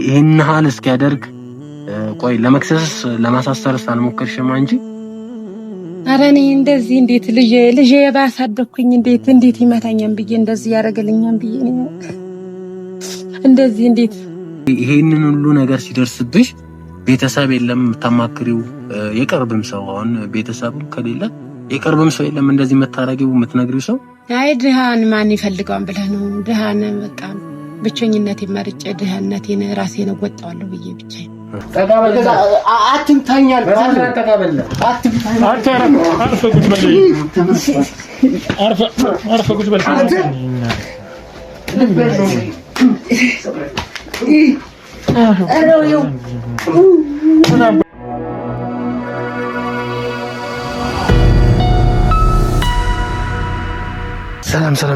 ይሄን ሀል እስኪያደርግ ቆይ ለመክሰስ ለማሳሰርስ አልሞከርሽም አንጂ? ኧረ እኔ እንደዚህ እንዴት ልጄ ባሳደኩኝ እንዴት ይመታኛም ብዬ እንደዚህ ያደርግልኛም ብዬ እንደዚህ እንዴት ይሄንን ሁሉ ነገር ሲደርስብሽ ቤተሰብ የለም የምታማክሪው? የቅርብም ሰው አሁን ቤተሰብም ከሌለ የቅርብም ሰው የለም እንደዚህ የምታረጊው የምትነግሪው ሰው? አይ ድሃን ማን ይፈልገዋል ብለህ ነው? ድሃን በቃ ብቸኝነቴን መርጬ ድሃነቴን ራሴን እወጣዋለሁ ብዬ ብቻ አትምታኛል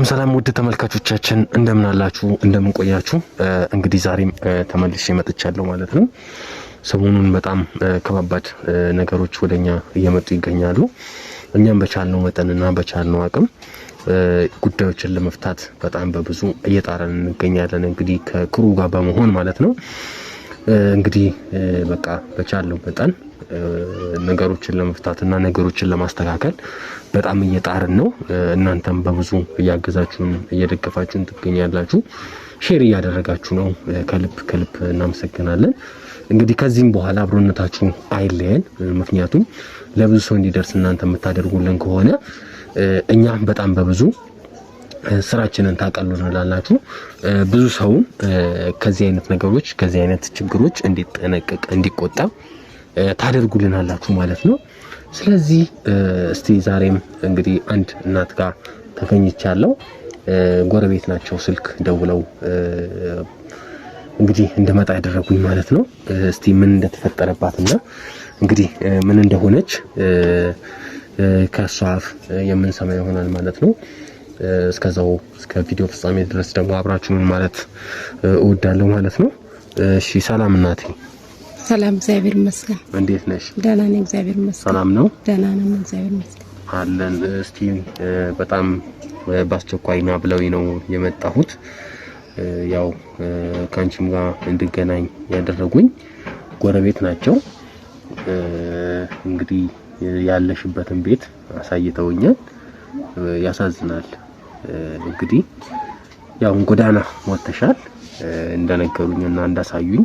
ሰላም ውድ ተመልካቾቻችን እንደምን አላችሁ እንደምን ቆያችሁ? እንግዲህ ዛሬም ተመልሼ መጥቻለሁ ማለት ነው። ሰሞኑን በጣም ከባባድ ነገሮች ወደኛ እየመጡ ይገኛሉ። እኛም በቻልነው መጠንና በቻልነው አቅም ጉዳዮችን ለመፍታት በጣም በብዙ እየጣረን እንገኛለን። እንግዲህ ከክሩ ጋር በመሆን ማለት ነው። እንግዲህ በቃ በቻልነው መጠን ነገሮችን ለመፍታትና ነገሮችን ለማስተካከል በጣም እየጣርን ነው። እናንተም በብዙ እያገዛችሁን እየደገፋችሁን ትገኛላችሁ። ሼር እያደረጋችሁ ነው። ከልብ እናመሰግናለን። እንግዲህ ከዚህም በኋላ አብሮነታችሁ አይለየን። ምክንያቱም ለብዙ ሰው እንዲደርስ እናንተ የምታደርጉልን ከሆነ እኛ በጣም በብዙ ስራችንን ታቀሉልናላችሁ። ብዙ ሰው ከዚህ አይነት ነገሮች ከዚህ አይነት ችግሮች እንዲጠነቀቅ እንዲቆጠብ ታደርጉልናላችሁ ማለት ነው። ስለዚህ እስቲ ዛሬም እንግዲህ አንድ እናት ጋር ተገኝቻለሁ። ጎረቤት ናቸው። ስልክ ደውለው እንግዲህ እንደመጣ ያደረጉኝ ማለት ነው። እስቲ ምን እንደተፈጠረባትና እንግዲህ ምን እንደሆነች ከሷ አፍ የምንሰማ ይሆናል ማለት ነው። እስከዛው እስከ ቪዲዮ ፍጻሜ ድረስ ደግሞ አብራችሁን ማለት እወዳለሁ ማለት ነው። እሺ ሰላም እናቴ። ሰላም እግዚአብሔር ይመስገን። እንዴት ነሽ? ደህና ነኝ እግዚአብሔር ይመስገን። ሰላም ነው? ደህና ነኝ እግዚአብሔር ይመስገን አለን። እስቲ በጣም በአስቸኳይና ብለውኝ ነው የመጣሁት። ያው ካንቺም ጋር እንድገናኝ ያደረጉኝ ጎረቤት ናቸው። እንግዲህ ያለሽበትን ቤት አሳይተውኛል። ያሳዝናል። እንግዲህ ያው ጎዳና ወጥተሻል እንደነገሩኝና እንዳሳዩኝ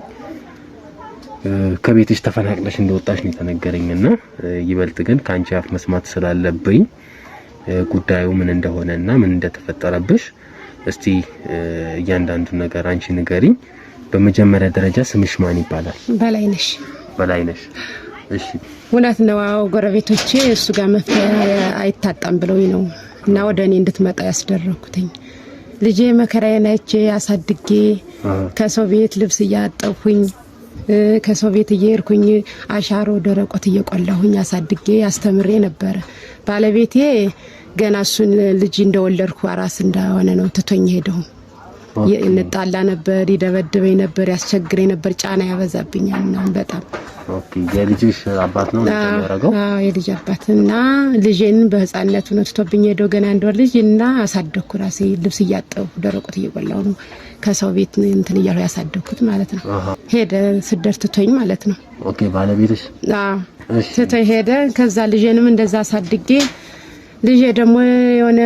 ከቤትሽ ተፈናቅለሽ እንደወጣሽ ነው የተነገረኝና ይበልጥ ግን ካንቺ አፍ መስማት ስላለብኝ ጉዳዩ ምን እንደሆነና ምን እንደተፈጠረብሽ እስቲ እያንዳንዱ ነገር አንቺ ንገሪኝ። በመጀመሪያ ደረጃ ስምሽ ማን ይባላል? በላይነሽ። እሺ እውነት ነው። አዎ ጎረቤቶቼ እሱ ጋር መፍትሄ አይታጣም ብለውኝ ነው እና ወደ እኔ እንድትመጣ ያስደረኩትኝ። ልጄ መከራዬን አይቼ አሳድጌ ከሰው ቤት ልብስ እያጠብኩኝ ከሰው ቤት እየሄድኩኝ አሻሮ ደረቆት እየቆላሁኝ አሳድጌ አስተምሬ ነበር። ባለቤቴ ገና እሱን ልጅ እንደወለድኩ አራስ እንደሆነ ነው ትቶኝ ሄደው። እንጣላ ነበር፣ ይደበድበኝ ነበር፣ ያስቸግረኝ ነበር፣ ጫና ያበዛብኛል እና በጣም ኦኬ። የልጅሽ አባት ነው እንደሚያደርገው? አዎ የልጅ አባትና ልጄን በህፃንነቱ ነው ትቶብኝ ሄደው ገና እንደወር ልጅና አሳደኩ። ራሴ ልብስ እያጠብኩ ደረቆት እየቆላሁ ነው ከሰው ቤት እንትን እያልኩ ያሳደኩት ማለት ነው። ሄደ ስደት ትቶኝ ማለት ነው። ኦኬ ባለቤትሽ? አዎ ትቶኝ ሄደ። ከዛ ልጄንም እንደዛ አሳድጌ ልጄ ደግሞ የሆነ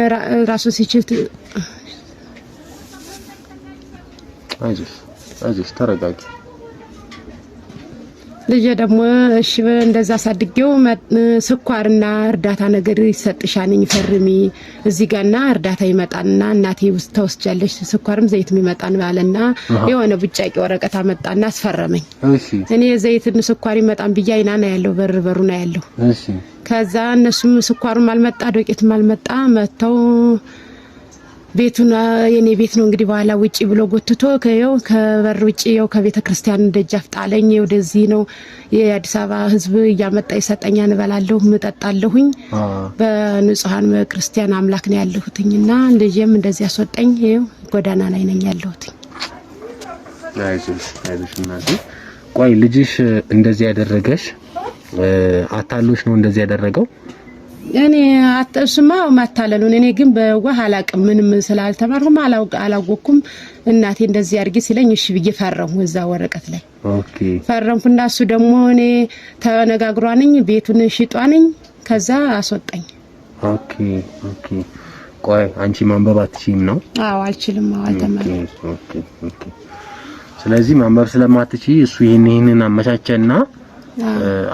ራሱ ሲችል አይዞሽ ተረጋጊ። ልጄ ደግሞ እሺ እንደዛ አሳድጌው ስኳርና እርዳታ ነገር ይሰጥሻልኝ ፈርሚ እዚህ ጋርና እርዳታ ይመጣና እናቴ ውስጥ ተወስጃለሽ ስኳርም ዘይትም ይመጣን ባለና የሆነ ብጫቂ ወረቀት አመጣና አስፈረመኝ። እኔ ዘይትን ስኳር ይመጣን ብያይና ነው ያለው በሩ ነው ያለው። ከዛ እነሱም ስኳሩም አልመጣ ዶቄትም አልመጣ መተው ቤቱን የኔ ቤት ነው እንግዲህ በኋላ ውጪ ብሎ ጎትቶ ከበር ውጪ ከቤተ ክርስቲያን ደጃፍ ጣለኝ። ወደዚህ ነው የአዲስ አበባ ህዝብ እያመጣ ይሰጠኛል እንበላለሁ ምጠጣለሁኝ። በንጹሃን ክርስቲያን አምላክ ነው ያለሁትኝና ልጄም እንደዚህ ያስወጣኝ። ጎዳና ላይ ነኝ ያለሁት። አይዞሽ እናቴ። ቆይ ልጅሽ እንደዚህ ያደረገሽ አታሎሽ ነው እንደዚህ ያደረገው? እኔ አጥስማ ማታለሉን እኔ ግን በዋህ አላቅም ምንም ስላልተማርኩም አላወኩም። እናቴ እንደዚህ አድርጊ ሲለኝ እሺ ብዬ ፈረምኩ እዛ ወረቀት ላይ ኦኬ ፈረምኩና እሱ ደግሞ እኔ ተነጋግሯንኝ ቤቱን ሽጧንኝ ከዛ አስወጣኝ። ኦኬ ኦኬ ቆይ አንቺ ማንበብ አትችይም ነው? አዎ አልችልም። አልተማርኩም። ኦኬ ኦኬ ስለዚህ ማንበብ ስለማትችይ እሱ ይሄንን አመቻቸና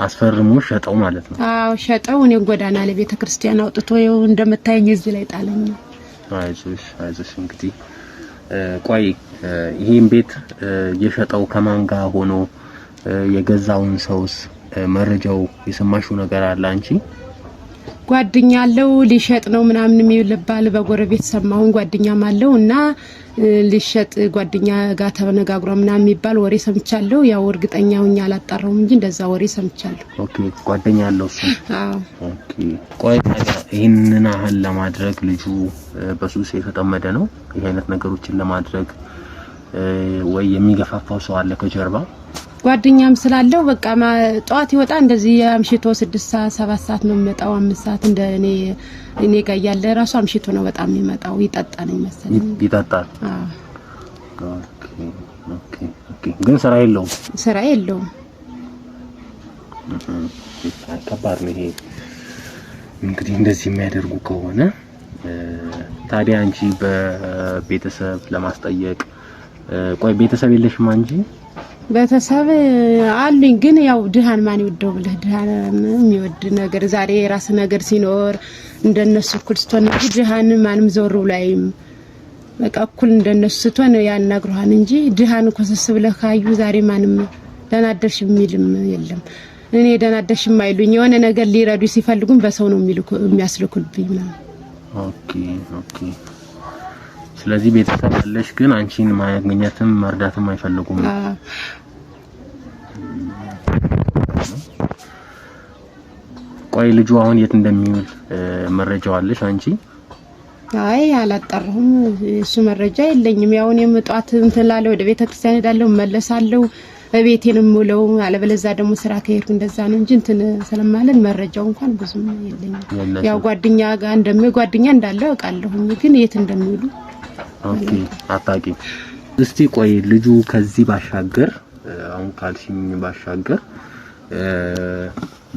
አስፈርሙ ሸጠው ማለት ነው? አዎ ሸጠው። እኔ ጎዳና ላይ ቤተክርስቲያን አውጥቶ ይኸው እንደምታየኝ እዚህ ላይ ጣለኝ። አይዞሽ አይዞሽ። እንግዲህ ቆይ ይሄን ቤት የሸጠው ከማን ጋር ሆኖ የገዛውን ሰውስ መረጃው የሰማሽው ነገር አለ አንቺ? ጓደኛ አለው ሊሸጥ ነው ምናምን የሚልባል በጎረቤት ሰማሁን። ጓደኛም አለው እና ሊሸጥ ጓደኛ ጋር ተነጋግሮ ምናምን የሚባል ወሬ ሰምቻለሁ። ያው እርግጠኛ ሆኜ አላጣራሁም እንጂ እንደዛ ወሬ ሰምቻለሁ። ኦኬ ጓደኛ አለው እሱ? አዎ። ኦኬ ቆይ ታዲያ ይሄንን አህል ለማድረግ ልጁ በሱስ የተጠመደ ነው? ይሄ አይነት ነገሮችን ለማድረግ ወይ የሚገፋፋው ሰው አለ ከጀርባ? ጓደኛም ስላለው በቃ ጧት ይወጣ እንደዚህ አምሽቶ 6 ሰዓት 7 ሰዓት ነው የሚመጣው። 5 ሰዓት እንደ እኔ ጋር ያለ ራሱ አምሽቶ ነው በጣም የሚመጣው። ይጠጣል መሰለኝ። ይጠጣል? አዎ። ኦኬ ኦኬ ኦኬ። ግን ስራ የለውም? ስራ የለውም። ከባድ ነው ይሄ እንግዲህ እንደዚህ የሚያደርጉ ከሆነ። ታዲያ አንቺ በቤተሰብ ለማስጠየቅ ቆይ ቤተሰብ የለሽም አንቺ? ቤተሰብ አሉኝ ግን ያው ድሃን ማን ይወደው ብለህ ድሃን የሚወድ ነገር ዛሬ የራስ ነገር ሲኖር እንደነሱ እኩል ስትሆን ድሃን ማንም ዘወር ብሎ አይም። በቃ እኩል እንደነሱ ስትሆን ያናግሩሃን እንጂ ድሃን ኮሰስ ብለህ ካዩ ዛሬ ማንም ደናደርሽ የሚልም የለም። እኔ ደናደርሽ የማይሉኝ የሆነ ነገር ሊረዱ ሲፈልጉም በሰው ነው የሚያስልኩልኝ ነው። ኦኬ ኦኬ። ስለዚህ ቤተሰብ አለሽ ግን አንቺን ማግኘትም መርዳትም አይፈልጉም። ቆይ ልጁ አሁን የት እንደሚውል መረጃው አለሽ አንቺ? አይ አላጣራሁም። እሱ መረጃ የለኝም። ያው እኔም ጧት እንትን ላለው ወደ ቤተክርስቲያን ሄዳለሁ መለሳለሁ በቤቴንም ሙለው አለበለዚያ ደግሞ ስራ ከሄድኩ እንደዛ ነው እንጂ እንትን ስለማለን መረጃው እንኳን ብዙም የለኝም። ያው ጓደኛ ጋር ጓደኛ እንዳለው አውቃለሁ ግን የት እንደሚውሉ ኦኬ አታውቂም። እስቲ ቆይ ልጁ ከዚህ ባሻገር አሁን ካልሽኝ ባሻገር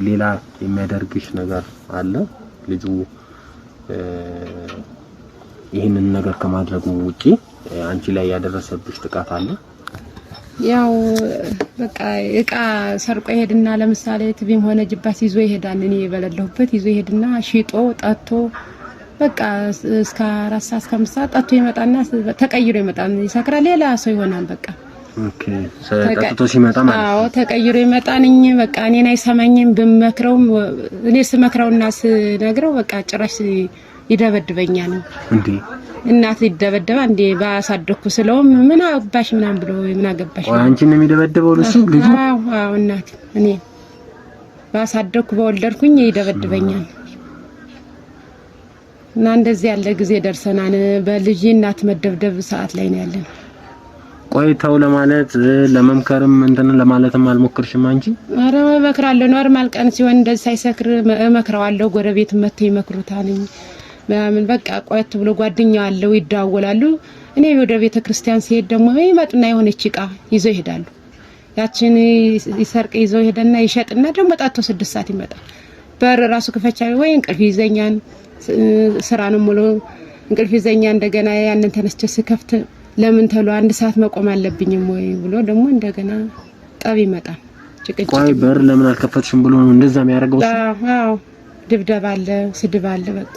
ሌላ የሚያደርግሽ ነገር አለ? ልጁ ይሄንን ነገር ከማድረጉ ውጪ አንቺ ላይ ያደረሰብሽ ጥቃት አለ? ያው በቃ እቃ ሰርቆ ይሄድና ለምሳሌ ቲቪም ሆነ ጅባስ ይዞ ይሄዳል። እኔ በለለሁበት ይዞ ይሄድና ሽጦ ጠጥቶ በቃ እስከ 4 ሰዓት እስከ 5 ሰዓት ጠጥቶ ይመጣና ተቀይሮ ይመጣል። ይሰክራል፣ ሌላ ሰው ይሆናል። በቃ ኦኬ ጠጥቶ ሲመጣ ማለት ነው። አዎ ተቀይሮ ይመጣልኝ። በቃ እኔን አይሰማኝም። ብመክረውም እኔ ስመክረውና ስነግረው በቃ ጭራሽ ይደበድበኛል። እንዴ እናት ይደበደባ እንዴ ባሳደኩ ስለውም ምን አባሽ ምናምን ብሎ ምን አገባሽ? አንቺን ነው የሚደበደበው ልጁ? አዎ አዎ እናት እኔ ባሳደኩ በወለድኩኝ ይደበድበኛል። እና እንደዚህ ያለ ጊዜ ደርሰናል። በልጅ እናት መደብደብ ሰዓት ላይ ነው ያለን። ቆይ ተው ለማለት ለመምከርም እንትን ለማለትም አልሞክርሽም አንቺ? ኧረ እመክራለሁ። ኖርማል ቀን ሲሆን እንደዚህ ሳይሰክር እመክረዋለሁ። ጎረቤት መተው ይመክሩታል ምናምን በቃ ቆየት ብሎ ጓደኛው አለው ይደዋወላሉ። እኔ ወደ ቤተ ክርስቲያን ሲሄድ ደግሞ ይመጡና የሆነች እቃ ይዘው ይሄዳሉ። ያችን ይሰርቅ ይዘው ይሄድና ይሸጥና ደግሞ ጣቶ 6 ሰዓት ይመጣል። በር ራሱ ከፈቻ ወይ እንቅልፍ ይዘኛል። ስራ ነው ሙሉ እንቅልፍ ይዘኛ። እንደገና ያንን ተነስቼ ስከፍት ለምን ተሎ 1 ሰዓት መቆም አለብኝም ወይ ብሎ ደግሞ እንደገና ጠብ ይመጣል። ጭቅጭቅ። ቆይ በር ለምን አልከፈትሽም ብሎ ነው እንደዛ የሚያደርገው? አዎ ድብደባ አለ፣ ስድብ አለ። በቃ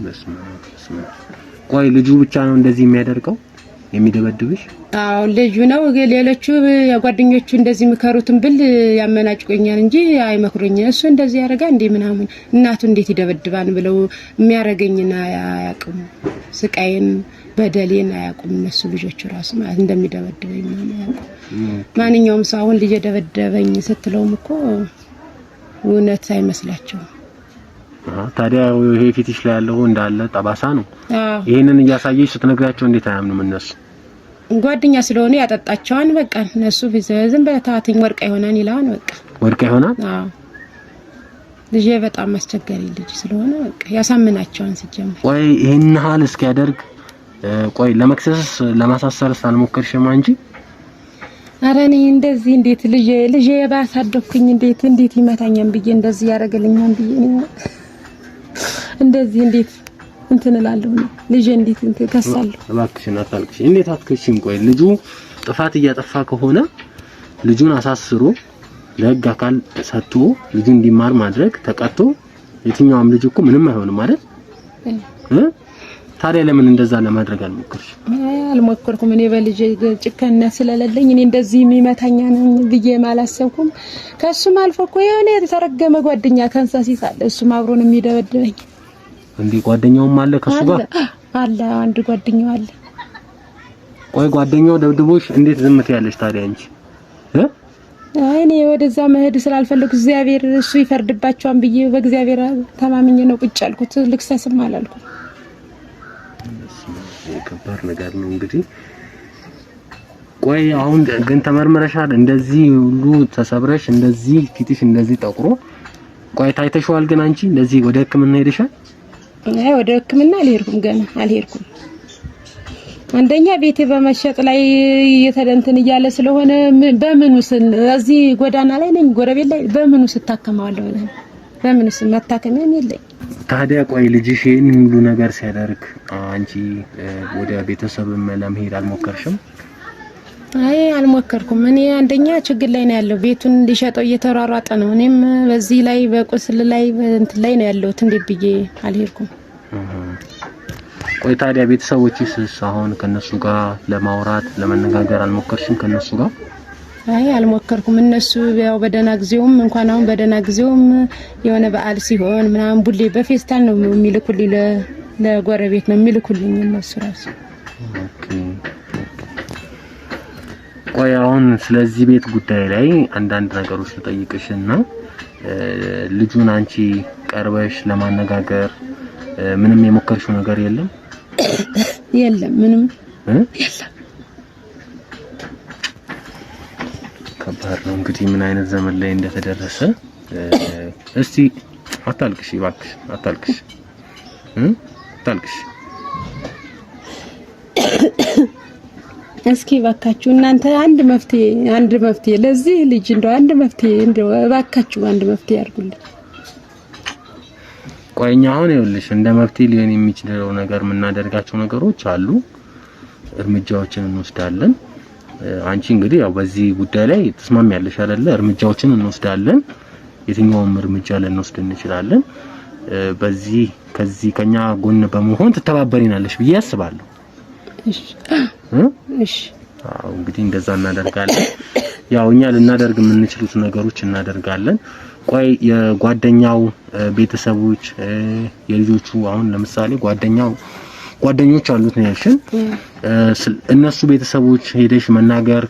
በስመ ቆይ ልጁ ብቻ ነው እንደዚህ የሚያደርገው የሚደበድብሽ? አዎ ልጁ ነው። ሌሎቹ ጓደኞቹ እንደዚህ ምከሩትን ብል ያመናጭቆኛል እንጂ አይመክሩኝ። እሱ እንደዚህ ያደርጋ እንዴ ምናምን እናቱ እንዴት ይደበድባን ብለው የሚያረገኝና አያውቁም። ስቃይን በደሌን አያውቁም። እነሱ ልጆቹ ራሱ ማለት እንደሚደበድበኝ ምናምን አያውቁም። ማንኛውም ሰው አሁን ልጅ ደበደበኝ ስትለውም እኮ እውነት አይመስላቸውም። ታዲያ ይሄ ፊትሽ ላይ ያለው እንዳለ ጠባሳ ነው። ይሄንን እያሳየሽ ስትነግራቸው እንዴት አያምኑም እነሱ? ጓደኛ ስለሆነ ያጠጣቸዋን በቃ እነሱ ዝም በታትኝ ወርቃ ይሆናል ይላል። በቃ ወርቃ ይሆናል። አዎ ልጄ በጣም አስቸጋሪ ልጅ ስለሆነ በቃ ያሳምናቸዋል ሲጀምር። ቆይ ይሄን ሀል እስኪያደርግ ቆይ ለመክሰስ ለማሳሰርስ አልሞከርሽም አንቺ? ኧረ እኔ እንደዚህ እንዴት ልጄ ባሳደኩኝ እንዴት ይመታኛል ብዬ እንደዚህ ያደርግልኛል ብዬ እንደዚህ እንዴት እንትን እላለሁ ልጄ እንዴት እንትን ከሳለሁ። እባክሽን አታልቅሽ። እንዴት አትከሽም? ቆይ ልጁ ጥፋት እያጠፋ ከሆነ ልጁን አሳስሮ ለህግ አካል ሰጥቶ ልጁ እንዲማር ማድረግ ተቀጥቶ የትኛውም ልጅ እኮ ምንም አይሆንም ማለት ታዲያ ለምን እንደዛ ለማድረግ አልሞከርሽ? አልሞከርኩም። እኔ በልጄ ጭካኔ ስለሌለኝ እኔ እንደዚህ የሚመታኛ ነው ብዬ ማላሰብኩም። ከሱም አልፎ እኮ የሆነ የተረገመ ጓደኛ ከንሳሲት አለ እሱም አብሮን የሚደበድበኝ። እንዴ ጓደኛውም አለ ከሱ ጋር አለ አንድ ጓደኛው አለ። ቆይ ጓደኛው ደብድቦሽ እንዴት ዝም ትያለሽ ታዲያ አንቺ? አይ እኔ ወደዛ መሄድ ስላልፈለኩ እግዚአብሔር እሱ ይፈርድባቸዋል ብዬ በእግዚአብሔር ተማምኜ ነው ቁጭ ያልኩት። ልክሰስም አላልኩም። ከባድ ነገር ነው እንግዲህ። ቆይ አሁን ግን ተመርመረሻል? እንደዚህ ሁሉ ተሰብረሽ እንደዚህ ፊትሽ እንደዚህ ጠቁሮ ቆይ ታይተሽዋል? ግን አንቺ እንደዚህ ወደ ሕክምና ሄደሻል? አይ ወደ ሕክምና አልሄድኩም፣ አልሄድኩም። አንደኛ ቤቴ በመሸጥ ላይ እየተደንተን እያለ ስለሆነ በምኑስ እዚህ ጎዳና ላይ ነኝ ጎረቤት ላይ በምኑስ ታከማለሁ ነው በምኑስ መታከሚያም የለኝ። ታዲያ ቆይ ልጅሽ ይሄን ሁሉ ነገር ሲያደርግ አንቺ ወደ ቤተሰብ ለመሄድ አልሞከርሽም? አይ አልሞከርኩም። እኔ አንደኛ ችግር ላይ ነው ያለው፣ ቤቱን ሊሸጠው እየተሯሯጠ ነው። እኔም በዚህ ላይ በቁስል ላይ እንትን ላይ ነው ያለሁት። እንዴት ብዬ አልሄድኩም። ቆይ ታዲያ ቤተሰቦችስ አሁን ከነሱ ጋር ለማውራት ለመነጋገር አልሞከርሽም ከነሱ ጋር? አይ አልሞከርኩም። እነሱ ያው በደና ጊዜውም እንኳን አሁን በደና ጊዜውም የሆነ በዓል ሲሆን ምናምን ቡሌ በፌስታል ነው የሚልኩልኝ፣ ለጎረቤት ነው የሚልኩልኝ እነሱ ራሱ። ኦኬ ቆይ አሁን ስለዚህ ቤት ጉዳይ ላይ አንዳንድ ነገሮች ልጠይቅሽና ልጁን አንቺ ቀርበሽ ለማነጋገር ምንም የሞከርሽው ነገር የለም? የለም ምንም የለም። ከባድ ነው እንግዲህ ምን አይነት ዘመን ላይ እንደተደረሰ። እስቲ አታልቅሽ እባክሽ፣ አታልቅሽ አታልቅሽ። እስኪ እባካችሁ እናንተ አንድ መፍትሄ ለዚህ ልጅ እንደው አንድ መፍትሄ እንደው እባካችሁ አንድ መፍትሄ አድርጉልኝ። ቆይኛ አሁን ይኸውልሽ እንደ መፍትሄ ሊሆን የሚችለው ነገር የምናደርጋቸው ነገሮች አሉ፣ እርምጃዎችን እንወስዳለን። አንቺ እንግዲህ ያው በዚህ ጉዳይ ላይ ተስማሚያለሽ አይደለ? እርምጃዎችን እንወስዳለን። የትኛውም እርምጃ ልንወስድ እንችላለን። በዚህ ከዚህ ከኛ ጎን በመሆን ትተባበሪናለሽ ብዬ አስባለሁ። እሺ አዎ እንግዲህ እንደዛ እናደርጋለን። ያው እኛ ልናደርግ የምንችሉት ነገሮች እናደርጋለን። ቆይ የጓደኛው ቤተሰቦች የልጆቹ አሁን ለምሳሌ ጓደኞች አሉት ነው ያልሽን፣ እነሱ ቤተሰቦች ሄደሽ መናገር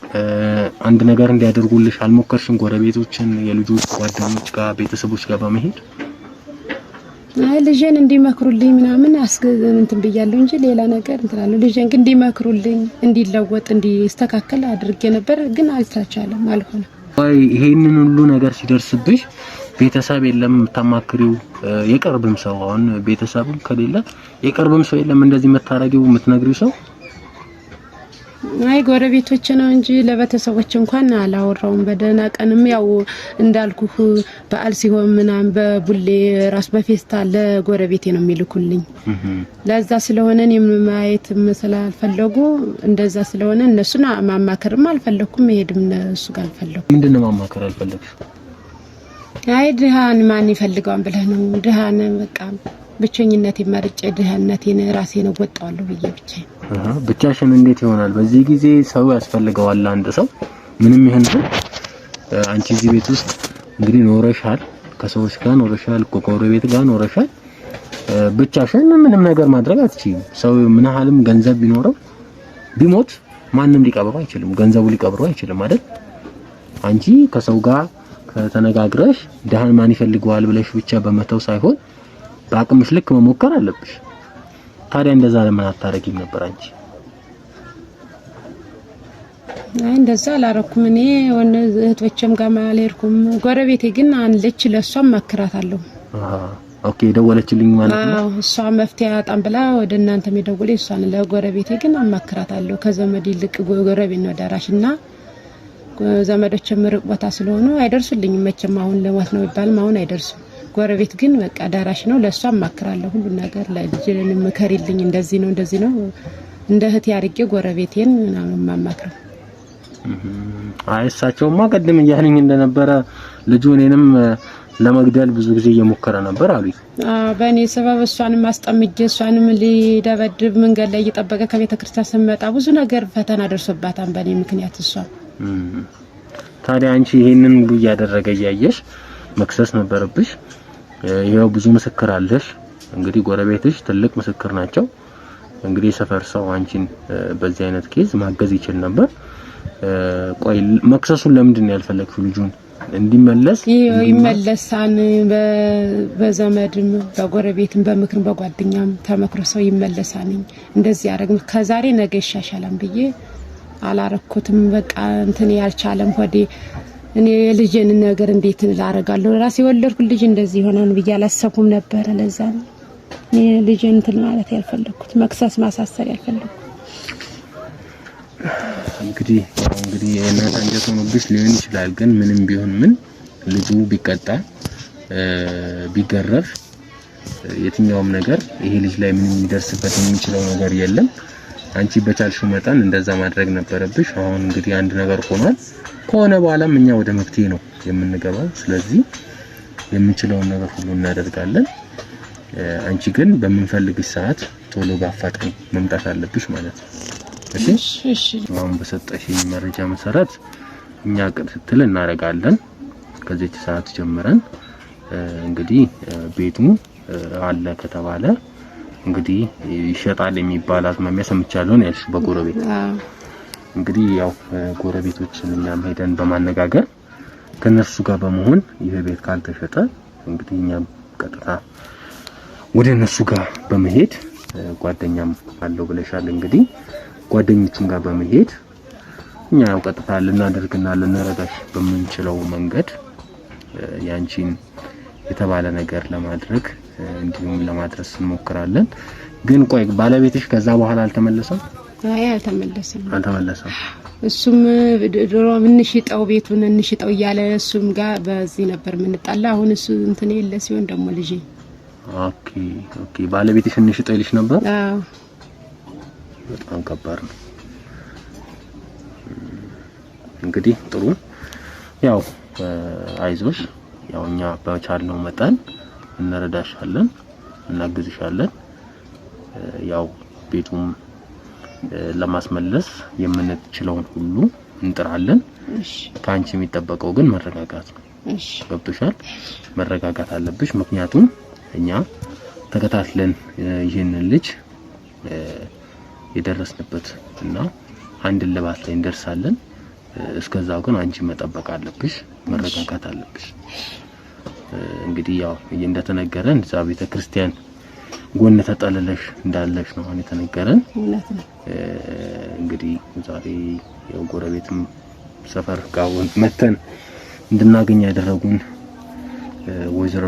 አንድ ነገር እንዲያደርጉልሽ አልሞከርሽም? ጎረቤቶችን የልጆች ጓደኞች ጋር ቤተሰቦች ጋር በመሄድ አይ ልጄን እንዲመክሩልኝ ምናምን እንትን ብያለሁ እንጂ ሌላ ነገር እንትላለሁ። ልጄን ግን እንዲመክሩልኝ እንዲለወጥ እንዲስተካከል አድርጌ ነበር፣ ግን አልተቻለም፣ አልሆነም። ቆይ ይሄንን ሁሉ ነገር ሲደርስብሽ ቤተሰብ የለም የምታማክሪው? የቅርብም ሰው አሁን ቤተሰብም ከሌለ የቅርብም ሰው የለም እንደዚህ መታረጊው የምትነግሪው ሰው? አይ ጎረቤቶች ነው እንጂ ለቤተሰቦች እንኳን አላወራውም። በደህና ቀንም ያው እንዳልኩህ በዓል ሲሆን ምናምን በቡሌ ራስ በፌስታ ለጎረቤቴ ነው የሚልኩልኝ። ለዛ ስለሆነ እኔም ማየት ስላልፈለጉ እንደዛ ስለሆነ እነሱን ማማከርም አልፈለኩም፣ መሄድም እነሱ ጋር አልፈለኩም። ምንድነው ማማከር አልፈለግሽ? አይ ድሃን ማን ይፈልገዋል ብለህ ነው? ድሃን በቃ ብቸኝነት ይመርጭ ድህነቴን ራሴን ወጣዋለሁ ብዬ ብቻሽን እንዴት ይሆናል? በዚህ ጊዜ ሰው ያስፈልገዋል። አንድ ሰው ምንም ይሁን አንቺ እዚህ ቤት ውስጥ እንግዲህ ኖረሻል፣ ከሰዎች ጋር ኖረሻል፣ ከጎረቤት ጋር ኖረሻል። ብቻሽን ምንም ነገር ማድረግ አትችይም። ሰው ምን ያህልም ገንዘብ ቢኖረው ቢሞት ማንም ሊቀብረው አይችልም፣ ገንዘቡ ሊቀብረው አይችልም አይደል? አንቺ ከሰው ጋር ከተነጋግረሽ ድሃን ማን ይፈልገዋል ብለሽ ብቻ በመተው ሳይሆን በአቅምሽ ልክ መሞከር አለብሽ። ታዲያ እንደዛ ለምን አታረጊም ነበር አንቺ? እንደዛ አላረኩም። እኔ እህቶቼም ጋር አልሄድኩም። ጎረቤቴ ግን አለች፣ ለሷም ማክራታለሁ። ኦኬ ደወለችልኝ ማለት ነው። አዎ እሷ መፍትሄ አጣም ብላ ወደ እናንተ የደወለች እሷን። ለጎረቤቴ ግን አማክራታለሁ። ከዘመድ ይልቅ ጎረቤት ነው ደራሽና ዘመዶች ምርቅ ቦታ ስለሆኑ አይደርሱልኝም። መቼም አሁን ለሞት ነው ይባልም አሁን አይደርሱም። ጎረቤት ግን በቃ ደራሽ ነው። ለሷ አማክራለሁ ሁሉ ነገር ለልጅን ምከሪልኝ፣ እንደዚህ ነው እንደ እህት ያርቄ ጎረቤቴን ምናምን ማማክረው። እሳቸውማ ቀደም እያለኝ እንደነበረ ልጁ እኔንም ለመግደል ብዙ ጊዜ እየሞከረ ነበር አሉኝ። በእኔ ሰበብ እሷንም አስጠምጄ እሷንም ሊደበድብ መንገድ ላይ እየጠበቀ ከቤተ ክርስቲያን ስመጣ ብዙ ነገር ፈተና ደርሶባታል በእኔ ምክንያት እሷ። ታዲያ አንቺ ይሄንን ሁሉ እያደረገ እያየሽ መክሰስ ነበረብሽ። ይሄው ብዙ ምስክር አለሽ። እንግዲህ ጎረቤትሽ ትልቅ ምስክር ናቸው። እንግዲህ ሰፈር ሰው አንቺን በዚህ አይነት ኬዝ ማገዝ ይችል ነበር። ቆይ መክሰሱን ለምንድን ነው ያልፈለግሽው? ልጁን እንዲመለስ ይመለሳን በዘመድም በጎረቤትም በምክርም በጓደኛም ተመክሮ ሰው ይመለሳን። እንደዚህ ያደርግ ከዛሬ ነገ ይሻሻላል ብዬ አላረኩትም። በቃ እንትን ያልቻለም ሆዴ እኔ የልጄን ነገር እንዴት ላረጋለሁ? ራሴ የወለድኩት ልጅ እንደዚህ ይሆናል ብዬ አላሰብኩም ነበር። ለዛ እኔ ልጄን እንትን ማለት ያልፈለኩት መክሰስ ማሳሰር ያልፈለኩት። እንግዲህ የእናት አንጀት ሆኖብሽ ሊሆን ይችላል። ግን ምንም ቢሆን ምን ልጁ ቢቀጣ ቢገረፍ የትኛውም ነገር ይሄ ልጅ ላይ ምንም ሊደርስበት የሚችለው ነገር የለም። አንቺ በቻልሽው መጠን እንደዛ ማድረግ ነበረብሽ። አሁን እንግዲህ አንድ ነገር ሆኗል። ከሆነ በኋላም እኛ ወደ መፍትሄ ነው የምንገባው። ስለዚህ የምንችለውን ነገር ሁሉ እናደርጋለን። አንቺ ግን በምንፈልግሽ ሰዓት ቶሎ በአፋጣኝ መምጣት አለብሽ ማለት ነው። እሺ አሁን በሰጠሽኝ መረጃ መሰረት እኛ ክትትል እናደርጋለን። ከዚህ ሰዓት ጀምረን እንግዲህ ቤቱ አለ ከተባለ እንግዲህ ይሸጣል የሚባል አዝማሚያ ሰምቻለሁ ነው ያልሽው በጎረቤት። እንግዲህ ያው ጎረቤቶችን እኛም ሄደን በማነጋገር ከነሱ ጋር በመሆን ይሄ ቤት ካልተሸጠ እንግዲህ እኛም ቀጥታ ወደ እነሱ ጋር በመሄድ ጓደኛም አለው ብለሻል። እንግዲህ ጓደኞቹን ጋር በመሄድ እኛ ያው ቀጥታ ልናደርግና ልንረዳሽ በምንችለው መንገድ ያንቺን የተባለ ነገር ለማድረግ እንዲሁም ለማድረስ እንሞክራለን። ግን ቆይ ባለቤትሽ ከዛ በኋላ አልተመለሰም? አይ አልተመለሰም። እሱም ድሮ እንሽጠው ቤቱን እንሽጠው እያለ እሱም ጋር በዚህ ነበር የምንጣላ። አሁን እሱ እንትን የለ ሲሆን ደግሞ ልጅ ኦኬ ባለቤትሽ እንሽጠው ይልሽ ነበር? አዎ በጣም ከባድ ነው። እንግዲህ ጥሩ ያው አይዞሽ፣ ያው እኛ በቻልነው መጠን እንረዳሻለን፣ እናግዝሻለን። ያው ቤቱም ለማስመለስ የምንችለውን ሁሉ እንጥራለን። ካንቺ የሚጠበቀው ግን መረጋጋት ነው። ገብቶሻል? መረጋጋት አለብሽ። ምክንያቱም እኛ ተከታትለን ይሄንን ልጅ የደረስንበት እና አንድ ልባት ላይ እንደርሳለን። እስከዛው ግን አንቺ መጠበቅ አለብሽ፣ መረጋጋት አለብሽ። እንግዲህ ያው እንደተነገረን እዛ ቤተ ክርስቲያን ጎን ተጠለለሽ እንዳለሽ ነው አሁን የተነገረን። እንግዲህ ዛሬ ያው ጎረቤትም ሰፈር ጋር መተን እንድናገኝ ያደረጉን ወይዘሮ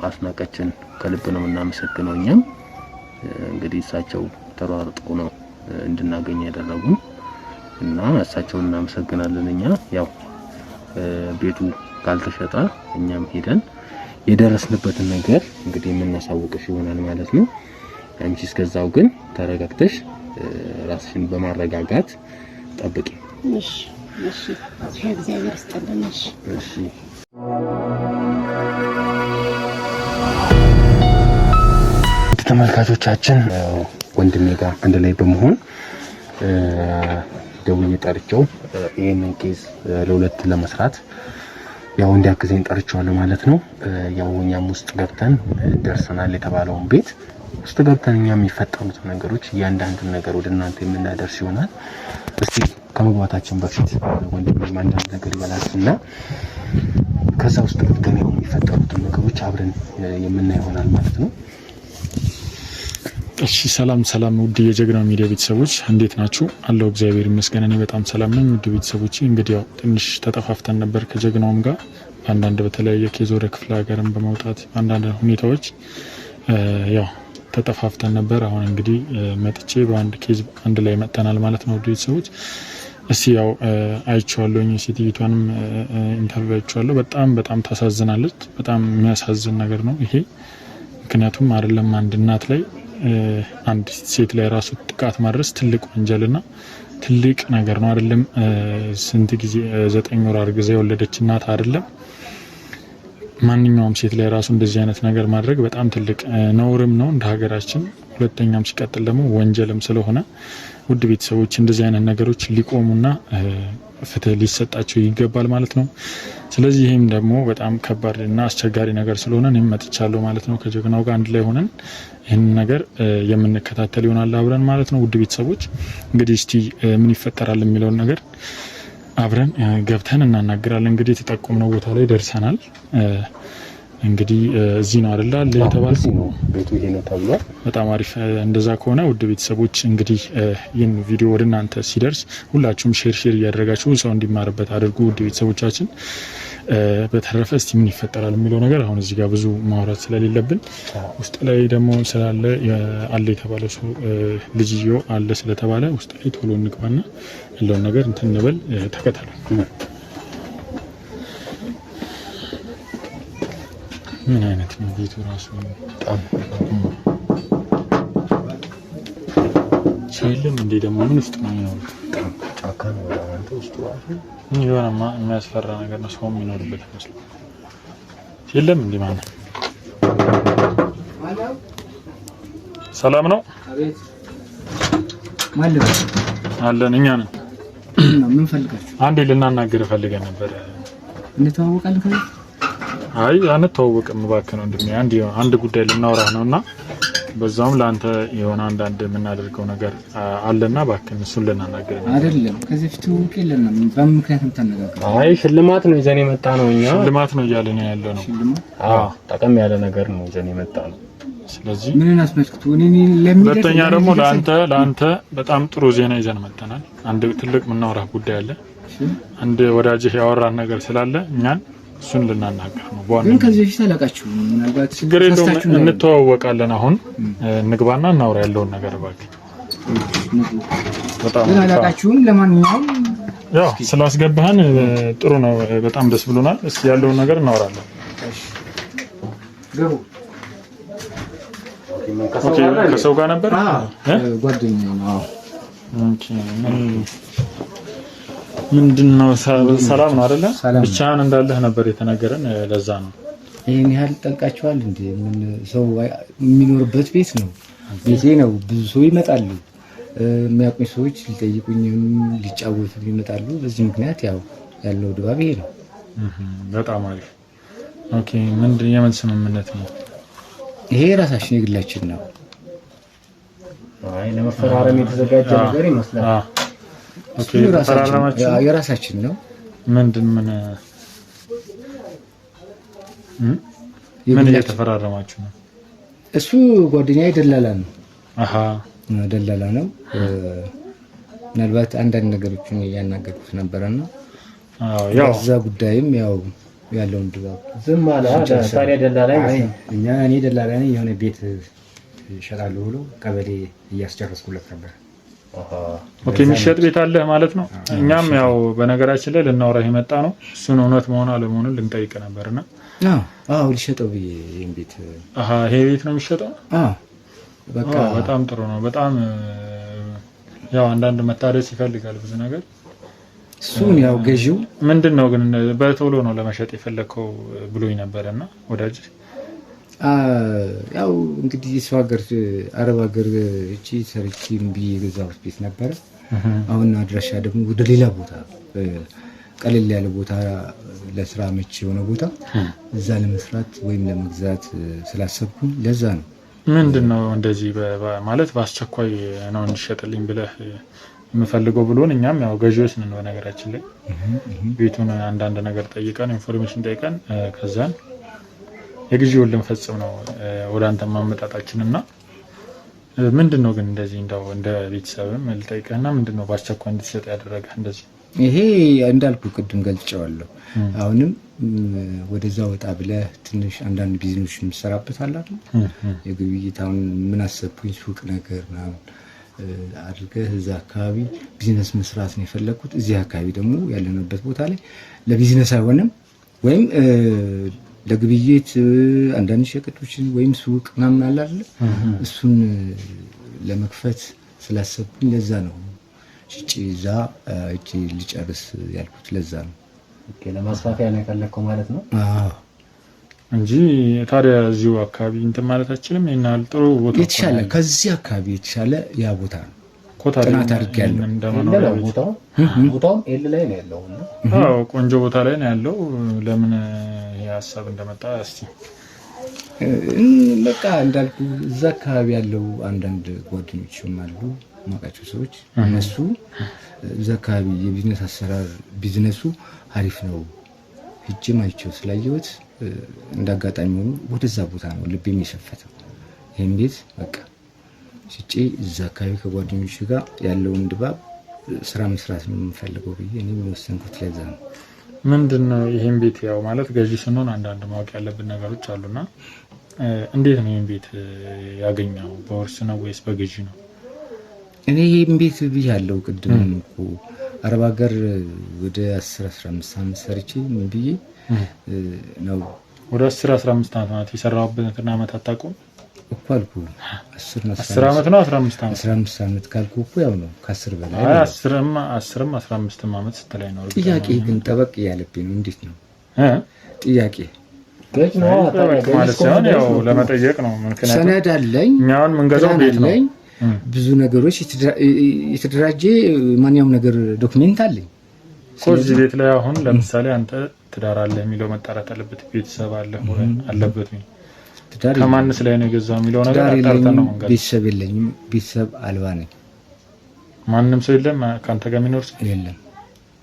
አስናቀችን ከልብ ነው እናመሰግነው። እኛም እንግዲህ እሳቸው ተሯርጠው ነው እንድናገኝ ያደረጉን እና እሳቸውን እናመሰግናለን። እኛ ያው ቤቱ ካልተሸጠ እኛም ሄደን የደረስንበትን ነገር እንግዲህ የምናሳውቅሽ ይሆናል ማለት ነው። አንቺ እስከዛው ግን ተረጋግተሽ ራስሽን በማረጋጋት ጠብቂ። እሺ እግዚአብሔር ይስጥልን። እሺ ተመልካቾቻችን ወንድሜ ጋር አንድ ላይ በመሆን ደውዬ ጠርቼው ይሄንን ኬዝ ለሁለት ለመስራት ያው እንዲያግዘኝ ጠርቼዋለሁ ማለት ነው። ያው እኛም ውስጥ ገብተን ደርሰናል የተባለውን ቤት ውስጥ ገብተን እኛም የሚፈጠሩት ነገሮች እያንዳንዱን ነገር ወደ እናንተ የምናደርስ ይሆናል። እስቲ ከመግባታችን በፊት ወንድሜ አንዳንድ ነገር ይበላልና ከዛ ውስጥ ገብተን ያው የሚፈጠሩት ነገሮች አብረን የምናይ ይሆናል ማለት ነው። እሺ ሰላም ውድ የጀግናው ሚዲያ ቤተሰቦች እንዴት ናችሁ? አለው እግዚአብሔር ይመስገን እኔ በጣም ሰላም ነኝ። ውድ ቤተሰቦች እንግዲህ ያው ትንሽ ተጠፋፍተን ነበር ከጀግናውም ጋር አንዳንድ በተለያየ ኬዝ ወደ ክፍለ ሀገርም በመውጣት አንዳንድ ሁኔታዎች ያው ተጠፋፍተን ነበር። አሁን እንግዲህ መጥቼ በአንድ ኬዝ አንድ ላይ መጥተናል ማለት ነው። ውድ ቤተሰቦች እስቲ ያው አይቼዋለሁኝ ሴትዮዋንም ኢንተርቪው አይቼዋለሁ። በጣም ታሳዝናለች። በጣም የሚያሳዝን ነገር ነው ይሄ። ምክንያቱም አይደለም አንድ እናት ላይ አንድ ሴት ላይ ራሱ ጥቃት ማድረስ ትልቅ ወንጀልና ትልቅ ነገር ነው። አይደለም ስንት ጊዜ 9 ወር አርግዛ የወለደች እናት አይደለም ማንኛውም ሴት ላይ ራሱ እንደዚህ አይነት ነገር ማድረግ በጣም ትልቅ ነውርም ነው እንደ ሀገራችን። ሁለተኛም ሲቀጥል ደግሞ ወንጀልም ስለሆነ ውድ ቤተሰቦች እንደዚህ አይነት ነገሮች ሊቆሙና ፍትህ ሊሰጣቸው ይገባል ማለት ነው። ስለዚህ ይሄም ደግሞ በጣም ከባድና አስቸጋሪ ነገር ስለሆነ እኔም መጥቻለሁ ማለት ነው። ከጀግናው ጋር አንድ ላይ ሆነን ይህን ነገር የምንከታተል ይሆናል አብረን ማለት ነው። ውድ ቤተሰቦች እንግዲህ እስቲ ምን ይፈጠራል የሚለውን ነገር አብረን ገብተን እናናግራለን። እንግዲህ የተጠቆምነው ቦታ ላይ ደርሰናል። እንግዲህ እዚህ ነው አይደል አለ የተባለው ነው ቤቱ ይሄ ነው ተብሏል። በጣም አሪፍ። እንደዛ ከሆነ ውድ ቤተሰቦች እንግዲህ ይህን ቪዲዮ ወደ እናንተ ሲደርስ ሁላችሁም ሼር እያደረጋችሁ ሰው እንዲማርበት አድርጉ ውድ ቤተሰቦቻችን። በተረፈ እስቲ ምን ይፈጠራል የሚለው ነገር አሁን እዚህ ጋር ብዙ ማውራት ስለሌለብን ውስጥ ላይ ደግሞ ስላለ አለ የተባለ ሰው ልጅዮ አለ ስለተባለ ውስጥ ላይ ቶሎ እንግባና ያለውን ነገር እንትን እንበል። ተከታተሉ። ምን አይነት ነው ቤቱ ራሱ በጣም ሰይለም እንዴ ደግሞ ምን ውስጥ ነው ያለው? ጫካ ነው አንተ ውስጥ ራሱ የሆነማ የሚያስፈራ ነገር ነው። ሰው የሚኖርበት መስሎኝ የለም እንዴ ማለት ነው። ሰላም ነው? አቤት ማለት አለን። እኛ ነን። ምን ፈልጋችሁ? አንዴ ልናናገር ፈልገን ነበር። እንተዋወቃለን ከዚህ? አይ አንተዋወቅም እባክህ ነው እንደኛ አንድ ጉዳይ ልናወራ ነውና በዛውም ለአንተ የሆነ አንዳንድ የምናደርገው ነገር አለና እባክህ እሱን ልናናገር ነው። አይደለም ከዚህ ፊት ውቅ የለንም። በምክንያት ተነጋግረን አይ ሽልማት ነው ይዘን የመጣ ነው። እኛ ሽልማት ነው እያልን ያለው ነው። ጠቀም ያለ ነገር ነው ይዘን የመጣ ነው። ስለዚህ ምን አስመልክቶ ሁለተኛ ደግሞ ለአንተ በጣም ጥሩ ዜና ይዘን መጥተናል። አንድ ትልቅ የምናወራህ ጉዳይ አለ። አንድ ወዳጅህ ያወራን ነገር ስላለ እኛን እሱን ልናናገር ነው። ግን ከዚህ በፊት አላቃችሁ ምናልባት ችግር የለውም እንተዋወቃለን። አሁን እንግባና እናውራ ያለውን ነገር እባክህ። በጣም አላቃችሁም። ለማንኛውም ያው ስላስገባህን ጥሩ ነው። በጣም ደስ ብሎናል። እስኪ ያለውን ነገር እናወራለን። ገቡ። ኦኬ ከሰው ጋር ነበር ጓደኛዬ ነው። ኦኬ ምንድነው? ሰላም ነው አይደለ? ብቻህን እንዳለህ ነበር የተነገረን። ለዛ ነው ይሄን ያህል ጠንቃቸዋል እንዴ? ምን ሰው የሚኖርበት ቤት ነው፣ ቤቴ ነው። ብዙ ሰው ይመጣሉ፣ የሚያውቁኝ ሰዎች ሊጠይቁኝም ሊጫወቱ ይመጣሉ። በዚህ ምክንያት ያው ያለው ድባብ ይሄ ነው። በጣም አሪፍ። ኦኬ ምንድን የምን ስምምነት ነው ይሄ? ራሳችን የግላችን ነው። አይ ለመፈራረም የተዘጋጀ ነገር ይመስላል። ኦኬ የራሳችን ነው። ምን እየተፈራረማችሁ ነው? እሱ ጓደኛዬ ደላላ ነው። ደላላ ነው። ምናልባት አንዳንድ ነገሮችን እያናገርኩት ነበረና ያው እዛ ጉዳይም ያው ያለውን ድባብ ዝም አለ። ታዲያ ደላላ እኔ ደላላ ነኝ። የሆነ ቤት እሸጣለሁ ብሎ ቀበሌ እያስጨረስኩለት ነበር። ኦኬ የሚሸጥ ቤት አለ ማለት ነው። እኛም ያው በነገራችን ላይ ልናወራ የመጣ ነው። እሱን እውነት መሆን አለመሆኑን ልንጠይቅ ነበርና ሊሸጠው ይሄን ቤት ይሄ ቤት ነው የሚሸጠው። በቃ በጣም ጥሩ ነው። በጣም ያው አንዳንድ መታደስ ይፈልጋል ብዙ ነገር። እሱን ያው ገዢው ምንድነው ግን በቶሎ ነው ለመሸጥ የፈለከው ብሎኝ ነበርና ወዳጅ ያው እንግዲህ የሰው ሀገር አረብ ሀገር እቺ ሰርኪም የገዛሁት ቤት ነበረ። አሁን አድራሻ ደግሞ ወደ ሌላ ቦታ ቀለል ያለ ቦታ ለስራ መች የሆነ ቦታ እዛ ለመስራት ወይም ለመግዛት ስላሰብኩኝ ለዛ ነው። ምንድነው እንደዚህ ማለት በአስቸኳይ ነው እንዲሸጥልኝ ብለህ የምፈልገው ብሎን እኛም ያው ገዢዎች ነን በነገራችን ላይ ቤቱን አንዳንድ ነገር ጠይቀን ኢንፎርሜሽን ጠይቀን ከዛን የግዢውን ልንፈጽም ነው ወደ አንተ ማመጣጣችንና ምንድነው ግን እንደዚህ እንደው እንደ ቤተሰብም ልጠይቅህና ምንድነው በአስቸኳይ እንድትሸጥ ያደረገ እንደዚህ? ይሄ እንዳልኩ ቅድም ገልጬዋለሁ። አሁንም ወደዛ ወጣ ብለህ ትንሽ አንዳንድ ቢዝነስ የምትሰራበት አለ አይደል? የግብይት አሁን ምን አሰብኩኝ ሱቅ ነገር ምናምን አድርገህ እዛ አካባቢ ቢዝነስ መስራት ነው የፈለኩት። እዚህ አካባቢ ደግሞ ያለንበት ቦታ ላይ ለቢዝነስ አይሆንም፣ ወይም ለግብይት አንዳንድ ሸቀጦችን ወይም ሱቅ ምናምን አለ አይደል? እሱን ለመክፈት ስላሰብኩኝ ለዛ ነው ሽጪ እዛ እቺ ልጨርስ ያልኩት ለዛ ነው። ኦኬ ለማስፋፊያ ነው የፈለከው ማለት ነው? አዎ እንጂ ታዲያ እዚሁ አካባቢ እንትን ማለት አችልም። ይናል ጥሩ ቦታ የተሻለ ከዚህ አካባቢ የተሻለ ያ ቦታ ነው። ጥናት አድርጌያለሁ። ቦታው ኤል ላይ ነው ያለው። አዎ ቆንጆ ቦታ ላይ ነው ያለው። ለምን ይሄ ሀሳብ እንደመጣ እስቲ በቃ እንዳልኩ እዛ አካባቢ ያለው አንዳንድ ጓደኞችም አሉ ማቃቸው ሰዎች፣ እነሱ እዛ አካባቢ የቢዝነስ አሰራር ቢዝነሱ አሪፍ ነው ሂጅም አይቼው ስላየሁት እንዳጋጣሚ ሆኖ ወደዛ ቦታ ነው ልቤም የሸፈተው። ይሄን ቤት በቃ ሽጬ እዛ አካባቢ ከጓደኞች ጋር ያለውን ድባብ ስራ መስራት ነው የምፈልገው ብዬ እኔም ወሰንኩት። ለዛ ነው ምንድነው ይሄን ቤት ያው ማለት ገዢ ስንሆን አንዳንድ ማወቅ ያለብን ነገሮች አሉና እንዴት ነው ይሄን ቤት ያገኘው? በውርስ ነው ወይስ በግዢ ነው? እኔ ይሄን ቤት ብያለሁ ቅድም እኮ አረብ ሀገር ወደ 10-15 ዓመት ሰርቼ ምን ብዬ ነው ወደ 10-15 ዓመት የሰራሁበትን ዓመት አታውቁም እኮ አልኩ። 10 ዓመት ነው 15 ዓመት 15 ዓመት ካልኩ እኮ ያው ነው ከ10 በላይ 10-15 ዓመት ስትላይ ነው። ጥያቄ ግን ጠበቅ ያለብኝ ነው። እንዴት ነው ጥያቄ ገጭ ነው ማለት ሳይሆን ያው ለመጠየቅ ነው። ምክንያቱም ሰነድ አለኝ እኛውን መንገዛው ቤት ነው ብዙ ነገሮች የተደራጀ ማንኛውም ነገር ዶክመንት አለኝ። ስለዚህ ቤት ላይ አሁን ለምሳሌ አንተ ትዳር አለ የሚለው መጣራት አለበት። ቤተሰብ አለ ወይ አለበት ወይ? ከማንስ ላይ ነው የገዛው የሚለው ነገር አጣርተን ነው መንገድ። ቤተሰብ የለኝም፣ ቤተሰብ አልባ ነኝ። ማንም ሰው የለም ካንተ ጋር የሚኖር ሰው የለም።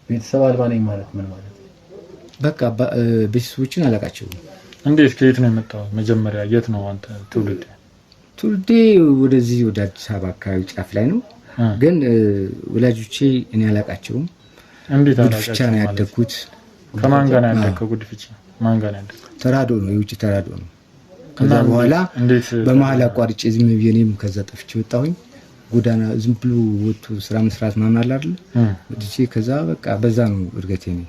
ቤተሰብ አልባ ነኝ ማለት ምን ማለት? በቃ ቤተሰቦችን አላውቃቸውም። እንዴት ከየት ነው የመጣው? መጀመሪያ የት ነው አንተ ትውልድ? ትውልዴ ወደዚህ ወደ አዲስ አበባ አካባቢ ጫፍ ላይ ነው፣ ግን ወላጆቼ እኔ አላውቃቸውም። እንዴት ጉድፍቻ ነው ያደግኩት። ከማን ጋር ነው ያደግከው? ጉድፍቻ ማን ጋር ነው ያደግከው? ተራድኦ ነው፣ የውጭ ተራድኦ ነው። ከዛ በኋላ በመሀል አቋርጬ ዝም ብዬ እኔም ከዛ ጠፍቼ ወጣሁኝ። ጎዳና ዝም ብሎ ወጥቶ ስራ መስራት ምናምን አለ አይደል? ወጥቼ ከዛ በቃ በዛ ነው እድገቴ ነው።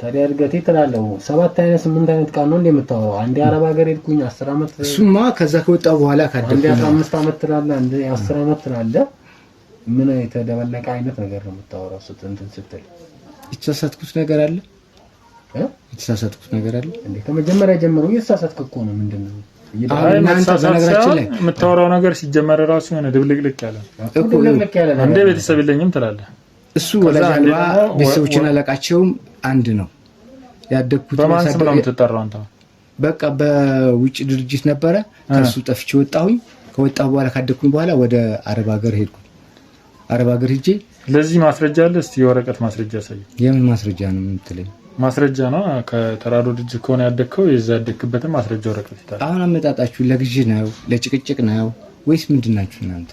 ታዲያ እድገቴ ትላለህ 7 አይነት 8 አይነት ቃል ነው እንደምታወራው። አንዴ አረብ ሀገር ሄድኩኝ 10 አመት። እሱማ ከዛ ከወጣሁ በኋላ ካደኩኝ 15 አመት ትላለህ፣ አንዴ 10 አመት ትላለህ። ምን የተደበለቀ አይነት ነገር ነው የምታወራው? ስትል የተሳሳትኩት ነገር አለ የተሳሳትኩት ነገር አለ እንዴ? ከመጀመሪያ ጀምሮ የተሳሳትክ እኮ ነው። ምንድነው እናንተ በነገራችን ላይ የምታወራው ነገር ሲጀመር ራሱ የሆነ ድብልቅልቅ ያለ ነው። አንዴ ቤተሰብ የለኝም ትላለህ። እሱ ወላጅ አልባ ቤተሰቦችን አላውቃቸውም። አንድ ነው ያደግኩት። በማን ስም ነው የምትጠራው አንተ? በቃ በውጭ ድርጅት ነበረ፣ ከሱ ጠፍቼ ወጣሁኝ። ከወጣሁ በኋላ ካደግኩኝ በኋላ ወደ አረብ ሀገር ሄድኩ። አረብ ሀገር ሄጄ ለዚህ ማስረጃ አለ? እስቲ የወረቀት ማስረጃ ሳይ። የምን ማስረጃ ነው የምትለኝ? ማስረጃ ነው ከተራድኦ ድርጅት ከሆነ ያደግከው የዛ ያደግክበትን ማስረጃ ወረቀት ይታል። አሁን አመጣጣችሁ ለግዢ ነው ለጭቅጭቅ ነው ወይስ ምንድናችሁ እናንተ?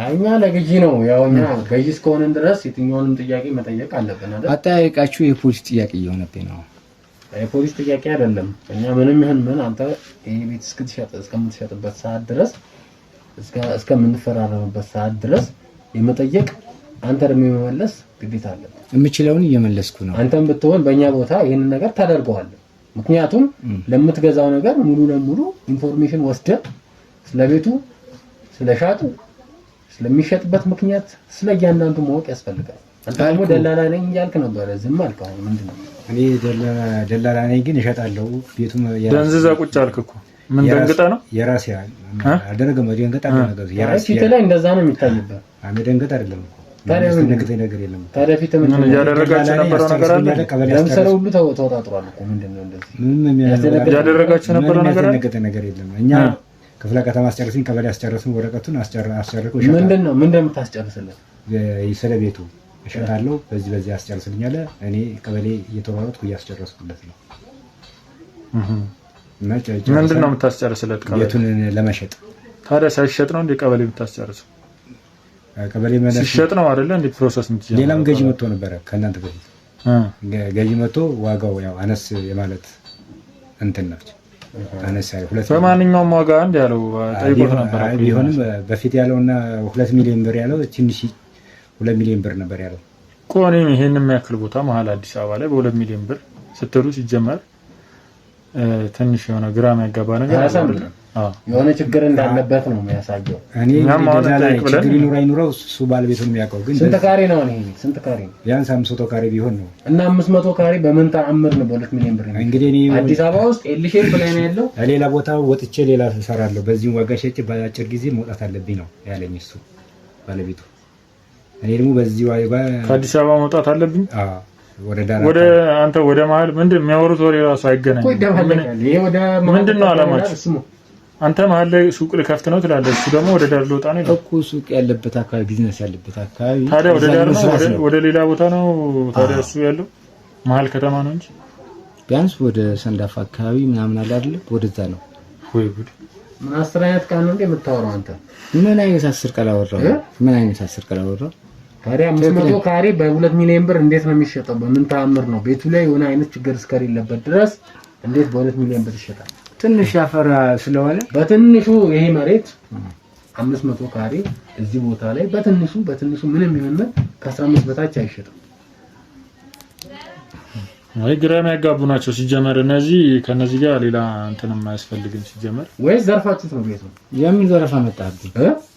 እኛ ለግዢ ነው። ያው እኛ ገዢ እስከሆነን ድረስ የትኛውንም ጥያቄ መጠየቅ አለብን አይደል? አጠያየቃችሁ የፖሊስ ጥያቄ እየሆነብኝ ነው። የፖሊስ ጥያቄ አይደለም። እኛ ምንም ይሁን ምን አንተ ይሄ ቤት እስከምትሸጥበት ሰዓት ድረስ እስከምንፈራረምበት ሰዓት ድረስ የመጠየቅ አንተ ደግሞ የመመለስ ግዴታ አለ። የምችለውን እየመለስኩ ነው። አንተም ብትሆን በእኛ ቦታ ይሄንን ነገር ታደርገዋለህ። ምክንያቱም ለምትገዛው ነገር ሙሉ ለሙሉ ኢንፎርሜሽን ወስደህ ስለቤቱ፣ ስለሻጡ፣ ስለሚሸጥበት ምክንያት ስለእያንዳንዱ ማወቅ ያስፈልጋል። አንተ ደግሞ ደላላ ነኝ እያልክ ነበር፣ ዝም አልክ። አሁን ምንድነው? እኔ ደላላ ነኝ ግን እሸጣለሁ። ቤቱም ደንዝዛ ቁጭ አልክ እኮ። ምን ደንግጠ ነው? የራሴ አደረገ መደንገጥ አለ ነገር የራሴ ላይ እንደዛ ነው የሚታይበት። መደንገጥ አይደለም እኮ ታዲያ ምን ነገር የለም። ታዲያ ፊት ምን ያደረጋችሁ የነበረው ነገር አለ? ለምሳሌ ሁሉ ተወጣጥሯል እኮ። ምንድነው እንደዚህ ያደረጋችሁ የነበረው ነገር የለም። እኛ ክፍለ ከተማ አስጨርስን፣ ቀበሌ አስጨርስን፣ ወረቀቱን አስጨርኩ። ምንድነው የምታስጨርስልን? ስለ ቤቱ እሸጣለሁ፣ በዚህ አስጨርስልኝ አለ። እኔ ቀበሌ እየተሯሯጥኩ እያስጨረስኩለት ነው። ምንድነው የምታስጨርስለት? ቤቱን ለመሸጥ ታዲያ ሳይሸጥ ነው እንዴ ቀበሌ የምታስጨርሰው? ቀበሌ ማለት ሲሸጥ ነው አይደለ እንዴ ፕሮሰስ የምትጀምረው? ሌላም ገዢ መጥቶ ነበረ ከእናንተ በፊት ገዢ መጥቶ ዋጋው ያው አነስ የማለት እንትን ነው አነስ ያለ ሁለት በማንኛውም ዋጋ አንድ ያለው ጠይቆት ነበር። ቢሆንም በፊት ያለውና 2 ሚሊዮን ብር ያለው ትንሽ 2 ሚሊዮን ብር ነበር ያለው። ቆኔ ይሄን የሚያክል ቦታ መሀል አዲስ አበባ ላይ በ2 ሚሊዮን ብር ስትሉ ሲጀመር ትንሽ የሆነ ግራም ያጋባ ነገር አይደለም። የሆነ ችግር እንዳለበት ነው የሚያሳየው። እኔ ችግር ይኑር አይኑረው እሱ ባለቤቱን የሚያውቀው ግን ስንት ካሬ ነው? ስንት ካሬ ነው? ቢያንስ 500 ካሬ ቢሆን ነው። እና 500 ካሬ በምን ተአምር ነው በ2 ሚሊዮን ብር? እንግዲህ እኔ አዲስ አበባ ውስጥ ኤልሼፕ ላይ ነው ያለው። ሌላ ቦታ ወጥቼ ሌላ እሰራለሁ፣ በዚህ ዋጋ ሸጬ በአጭር ጊዜ መውጣት አለብኝ ነው ያለኝ እሱ ባለቤቱ። እኔ ደግሞ በዚህ ዋጋ ከአዲስ አበባ መውጣት አለብኝ። ወደ አንተ ወደ መሀል ምንድን የሚያወሩት ወሬ ራሱ አይገናኝም። ምንድነው አላማችሁ? አንተ መሀል ላይ ሱቅ ልከፍት ነው ትላለህ፣ እሱ ደግሞ ወደ ዳር ልወጣ ነው ይላል እኮ። ሱቅ ያለበት አካባቢ ቢዝነስ ያለበት አካባቢ ታዲያ ወደ ዳር ነው ወደ ሌላ ቦታ ነው ታዲያ እሱ ያለው መሀል ከተማ ነው እንጂ ቢያንስ ወደ ሰንዳፋ አካባቢ ምናምን አለ አይደል? ወደዛ ነው ወይ ጉድ! ምን 10 አይነት ቃል ነው እንዴ የምታወራው አንተ? ምን አይነት 10 ቃል አወራው? ምን አይነት 10 ቃል አወራው? ታዲያ 500 ካሬ በ2 ሚሊዮን ብር እንዴት ነው የሚሸጠው? በምን ተአምር ነው? ቤቱ ላይ የሆነ አይነት ችግር እስከሌለበት ድረስ እንዴት በ2 ሚሊዮን ብር ይሸጣል? ትንሽ ያፈራ ስለሆነ በትንሹ ይሄ መሬት 500 ካሬ እዚህ ቦታ ላይ በትንሹ ምንም ይሁን ከ15 በታች አይሸጥም። አይ ግራም ያጋቡ ናቸው ሲጀመር። እነዚህ ከነዚህ ጋር ሌላ እንትንም አያስፈልግም ሲጀመር። ወይስ ዘርፋችሁት ነው ቤቱ? የምን ዘረፋ መጣብኝ?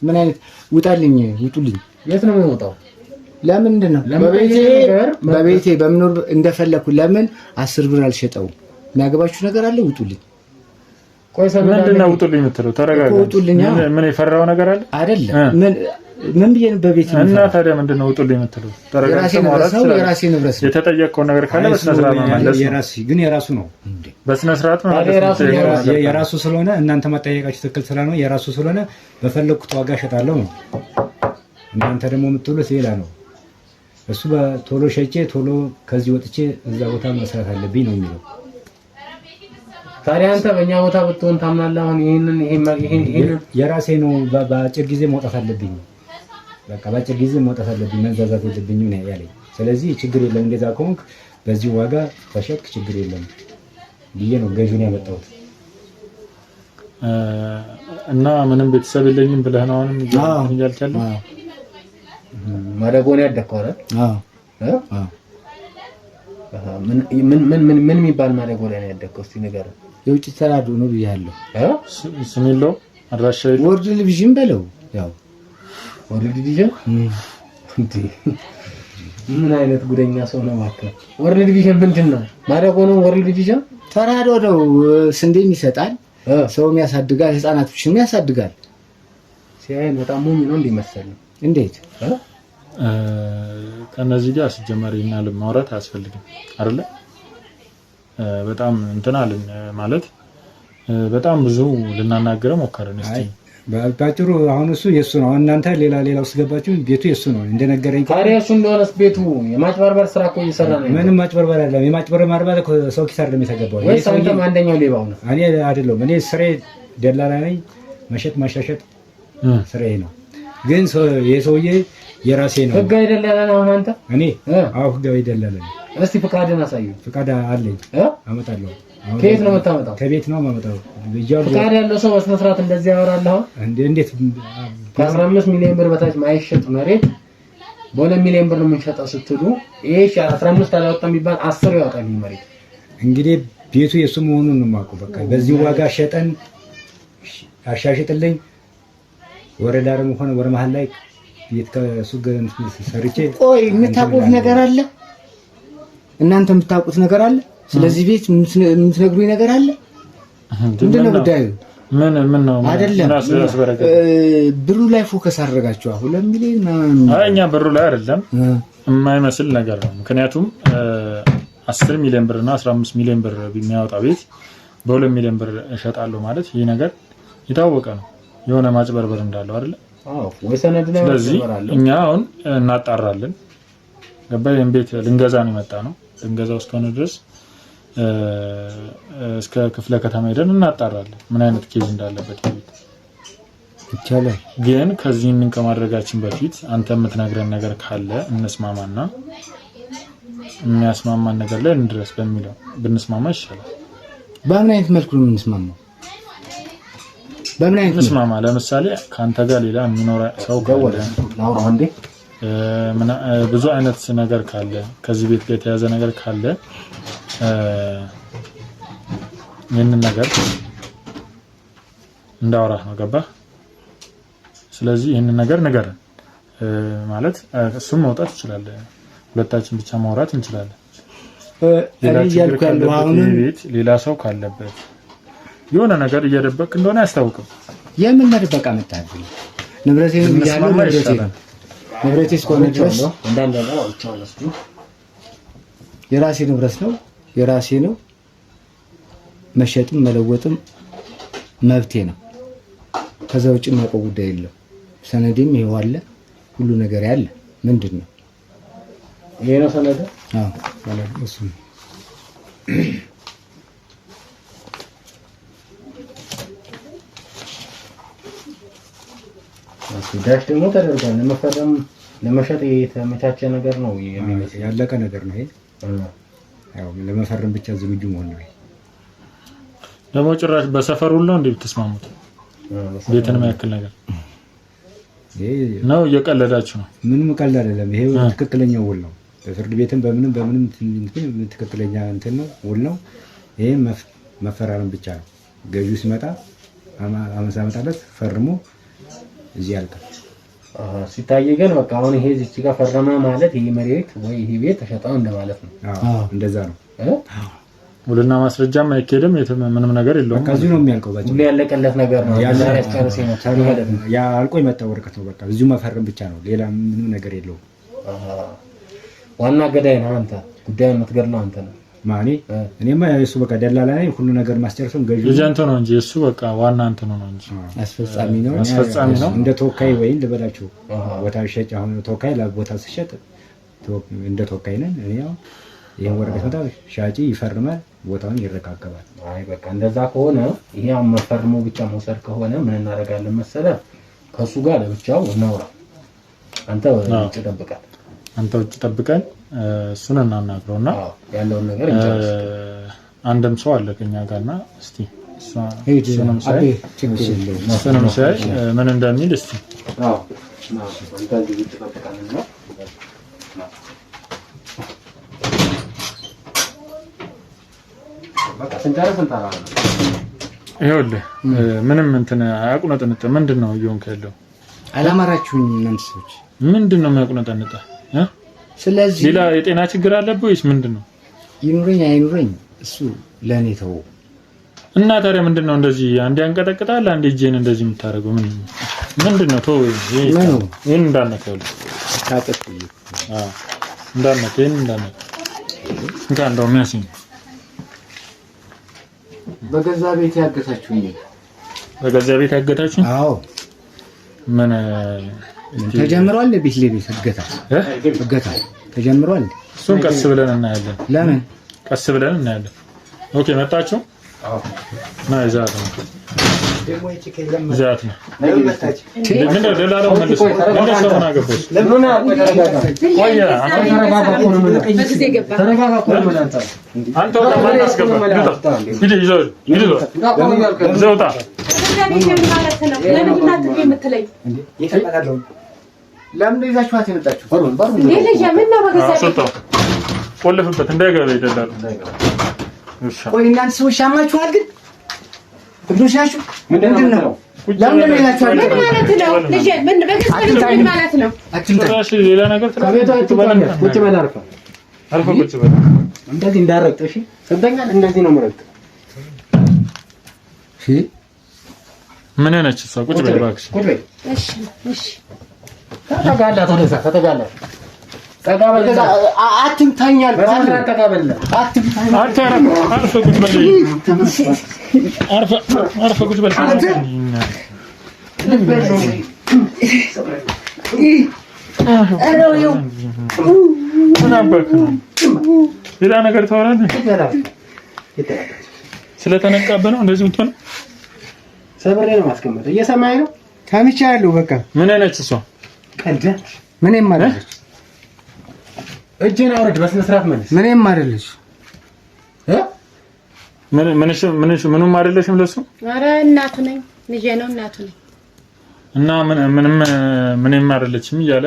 ምን አይነት ውጡልኝ። የት ነው የሚወጣው? ለምንድን ነው በቤቴ በምኖር እንደፈለኩ ለምን 10 ብር አልሸጠው? የሚያገባችሁ ነገር አለ? ውጡልኝ። ቆይ ምንድነው ውጡልኝ የምትለው? ተረጋጋ። ምን የፈራው ነገር አለ አይደለም? ምን ብዬ ነው በቤት እና ታዲያ ምንድነው ውጡልኝ የምትለው? ተረጋጋ። የራሴ ንብረት ነው። የተጠየቀው ነገር ካለ በስነ ስርዓት መመለስ። የራሱ ነው በስነ ስርዓት መመለስ። የራሱ ስለሆነ እናንተ ማጠየቃችሁ ትክክል ስላልሆነ የራሱ ስለሆነ በፈለኩት ዋጋ እሸጣለሁ ነው። እናንተ ደግሞ የምትሉት ሌላ ነው። እሱ በቶሎ ሸጬ ቶሎ ከዚህ ወጥቼ እዛ ቦታ መስራት አለብኝ ነው የሚለው። ታዲያ አንተ በእኛ ቦታ ብትሆን ታምናለህ? አሁን ይሄን የራሴ ነው። በአጭር ጊዜ መውጣት አለብኝ። በቃ በአጭር ጊዜ መውጣት አለብኝ። መንዛዛት የለብኝም ነው ያለኝ። ስለዚህ ችግር የለም እንደዛ ከሆንክ በዚህ ዋጋ ተሸጥክ ችግር የለም ብዬ ነው ገዥውን ያመጣሁት። እና ምንም ቤተሰብ የለኝም ብለህ ነው አሁንም እያልክ ያለው? ማደጎን ያደከው አይደል? ምን የሚባል ማደጎ ላይ ነው ያደከው? እስቲ ንገረኝ። የውጭ ተራድኦ ነው ብያለሁ። ስም የለውም አድራሻ የለውም። ወርልድ ዲቪዥን በለው። ያው ወርልድ ዲቪዥን ምን አይነት ጉደኛ ሰው ነው ማለት? ወርልድ ዲቪዥን ምንድን ነው? ማደጎ ነው ወርልድ ዲቪዥን? ተራድኦ ነው። ስንዴም ይሰጣል፣ ሰውም ያሳድጋል፣ ህፃናቶችንም ያሳድጋል። ሲያይ በጣም ሞኝ ነው እንዲመሰል። እንዴት ከነዚህ ጋር ሲጀመር ይናል ማውራት አያስፈልግም አይደለ? በጣም እንትን አለን ማለት በጣም ብዙ ልናናገረው ሞከርን። እስቲ ባጭሩ አሁን እሱ የሱ ነው። እናንተ ሌላ ውስጥ ገባችሁ። ቤቱ የሱ ነው እንደነገረኝ። ታዲያ እሱ እንደሆነስ ቤቱ የማጭበርበር ስራ እኮ እየሰራ ነው። ምንም ማጭበርበር አይደለም። የማጭበርበር ማለት ሰው ኪሳር ለሚተገባው ወይ ሰውዬው አንደኛው ሌባው ነው። እኔ አይደለም። እኔ ስሬ ደላላ ነኝ። መሸጥ ማሻሸጥ ስራዬ ነው። ግን የሰውዬ የራሴ ነው። ህጋዊ ደላላ ነው አንተ? እኔ አዎ ህጋዊ ደላላ ነኝ። እስቲ ፍቃድን አሳዩ። ፍቃድ አለኝ አመጣለሁ። ከየት ነው የምታመጣው? ከቤት ነው የማመጣው። ፍቃድ ያለው ሰው በስነ ስርዓት እንደዚህ ያወራል። አሁን እንዴት ከ15 ሚሊዮን ብር በታች ማይሸጥ መሬት በ2 ሚሊዮን ብር ነው የምንሸጠው ስትሉ ይሄ 15 አላወጣም ቢባል 10 ያወጣል መሬት። እንግዲህ ቤቱ የሱ መሆኑን ነው የማውቀው። በቃ በዚህ ዋጋ ሸጠን አሻሽጥልኝ ወረዳ ደግሞ ሆነ ወረ መሀል ላይ ከሱ ጋር ሰርቼ ቆይ የምታውቁት ነገር አለ? እናንተ የምታውቁት ነገር አለ? ስለዚህ ቤት የምትነግሩኝ ነገር አለ? ምንድን ነው ጉዳዩ? ምን ነው አይደለም። ብሩ ላይ ፎከስ አደረጋችሁ። 2 ሚሊዮን እኛ ብሩ ላይ አይደለም የማይመስል ነገር ነው። ምክንያቱም 10 ሚሊዮን ብር እና 15 ሚሊዮን ብር የሚያወጣ ቤት በ2 ሚሊዮን ብር እሸጣለሁ ማለት ይሄ ነገር የታወቀ ነው። የሆነ ማጭበርበር እንዳለው አይደለ? ስለዚህ እኛ አሁን እናጣራለን። ገባይን ቤት ልንገዛ ነው የመጣ ነው። ልንገዛው እስከሆነ ድረስ እስከ ክፍለ ከተማ ሄደን እናጣራለን ምን አይነት ኬዝ እንዳለበት ቤት። ይቻላል። ግን ከዚህን ከማድረጋችን በፊት አንተ የምትነግረን ነገር ካለ እንስማማና የሚያስማማን ነገር ላይ እንድረስ በሚለው ብንስማማ ይሻላል። በምን አይነት መልኩ ነው የምንስማማው? በምን አይነት እንስማማ? ለምሳሌ ካንተ ጋር ሌላ የሚኖር ሰው ካለ ብዙ አይነት ነገር ካለ ከዚህ ቤት ጋር የተያዘ ነገር ካለ ይህንን ነገር እንዳወራህ ነው። ገባህ? ስለዚህ ይህንን ነገር ንገረን ማለት እሱም መውጣት ይችላል። ሁለታችን ብቻ ማውራት እንችላለን። ሌላ ሰው ካለበት የሆነ ነገር እየደበቅ እንደሆነ አያስታውቅም። የምን መደበቅ አመጣህ? ንብረቴ እስከሆነ ድረስ የራሴ ንብረት ነው፣ የራሴ ነው። መሸጥም መለወጥም መብቴ ነው። ከዛ ውጭ የማውቀው ጉዳይ የለም። ሰነዴም ይሄው አለ፣ ሁሉ ነገር ያለ ምንድን ነው ይሄ ነው ሰነድ? አዎ ሰነድ እሱ ነው። ዳሽ ደግሞ ተደርጓል። ለመፈረም ለመሸጥ የተመቻቸ ነገር ነው የሚመስለው። ያለቀ ነገር ነው ይሄ። ያው ለመፈረም ብቻ ዝግጁ መሆን ነው። ደግሞ ጭራሽ በሰፈር ሁሉ ነው እንዴ ብትስማሙት? ቤትን የሚያክል ነገር ነው። እየቀለዳችሁ ነው። ምንም ቀልድ አይደለም። ይሄ ትክክለኛው ውል ነው። በፍርድ ቤትም በምንም ትክክለኛ እንትን ነው፣ ውል ነው። ይሄ መፈራረም ብቻ ነው። ገዢው ሲመጣ አመጣለት ፈርሞ እዚህ ያልቃል። ሲታይ ግን በቃ አሁን ይሄ እዚህ ጋር ፈረመ ማለት ይሄ መሬት ወይ ይሄ ቤት ተሸጠው እንደማለት ነው። እንደዛ ነው። ውልና ማስረጃም አይኬድም። ምንም ነገር የለውም። በቃ እዚሁ ነው የሚያልቀው። ባጭ ሁሉ ያለቀለት ነገር ነው። ያ አልቆ የመጣ ወረቀት ነው። በቃ እዚሁ መፈረም ብቻ ነው። ሌላ ምንም ነገር የለውም። ዋና ገዳይ ነው አንተ። ጉዳዩን የምትገድለው አንተ ነው። ማኔ እኔማ እሱ በቃ ደላላ ነኝ። ሁሉ ነገር ማስጨርሰው ገዢው ኤጀንት ነው እንጂ እሱ በቃ ዋና አንተ ነው እንጂ አስፈጻሚ ነው። እንደ ተወካይ ወይ እንደበላችሁ ቦታ ሸጭ። አሁን ተወካይ ለቦታ ሲሸጥ እንደ ተወካይ ነን። እኔ ያው ይሄን ወረቀት መጣ ሻጪ ይፈርማል፣ ቦታውን ይረካከባል። አይ በቃ እንደዛ ከሆነ ይሄ መፈርሙ ብቻ መውሰድ ከሆነ ምን እናደርጋለን መሰለህ? ከሱ ጋር ለብቻው እናውራ። አንተ ውጭ ጠብቀን እሱን እናናግረውና ያለውን ነገር እንጨርስ። አንድም ሰው አለ ከኛ ጋርና እስቲ እሱንም ሳይ ምን እንደሚል እስቲ አንተ ውጭ ጠብቀንና በቃ ስንጨርስ እንጠራለን። ይኸውልህ ምንም እንትን አያቁነጥንጥ። ምንድን ነው እየሆንክ ያለው? አላማራችሁኝ እናንተ ሰዎች። ምንድን ነው የሚያቁነጠንጥ? ስለዚህ ሌላ የጤና ችግር አለብህ ወይስ ምንድን ነው? ይኑረኝ አይኑረኝ እሱ ለኔ ተው እና ታዲያ ምንድን ነው እንደዚህ አንዴ አንቀጠቅጣል አንዴ እጄን እንደዚህ የምታደርገው ምንድን ነው? ተው ይሄን እንዳነከው ታጠቅ እንዳነከው ይሄን እንዳነከው እንካ እንደው የሚያስኝ በገዛ ቤት ያገታችሁኝ። በገዛ ቤት ያገታችሁኝ? አዎ ምን ተጀምሯል? ቤት ለቤት እገታ ተጀምሯል። እሱን ቀስ ብለን እናያለን። ለምን ቀስ ብለን እናያለን? ኦኬ መጣችሁ? አዎ ና ይዛት ነው ይዛት ነው ምን ነው ደላላው መልሶ መልሶ ሆነ ገባሽ? ለምን ቆያ በጊዜ ገባ ተረጋጋኩ። አንተ ወጣ ማለት አስገባ ሂድ ይዘው ዘውጣ ለምን ይዛችኋት የመጣችሁ? ቆልፍበት እንዳይገባ ይደላል። ቆይ እናንተ ሰዎች ሻማችኋል ግን እግሮሽ ናችሁ። ምንድን ነው ለምን ይላችኋል? ምን ማለት ነው? ልጅ ምን በከሰል ማለት ነው? አትምጣሽ ሌላ ነገር ከቤቷ ትበላና ቁጭ በል አርፈ ቁጭ በል እንደዚህ እንዳረግጥ። እሺ ሰደኛል። እንደዚህ ነው ምረጥ። እሺ ምን ነች እሷ? ቁጭ በል እባክሽ ቁጭ በል። እሺ እሺ ተጠጋላ ተነሳ ተጠጋላ ተጠጋላ አትምታኛል። ተጠጋላ አትምታኛል። አርፈ ቁጭ በል አርፈ ቁጭ በል ሌላ ነገር ታወራለህ? ስለተነቃብህ ነው እንደዚህ የምትሆነው? ሰብሬ ነው ማስቀመጥ። እየሰማኸኝ ነው? ሰምቻለሁ። በቃ ምን አይነት እሷ ቀልድ ምንም አይደለች። እጄን አውርድ በስነ ስርዓት መልስ። ምንም አይደለች። ምንም አይደለሽም ለሱ። ኧረ እናቱ ነኝ ልጄ ነው እናቱ ነኝ። እና ምንም አይደለችም እያለ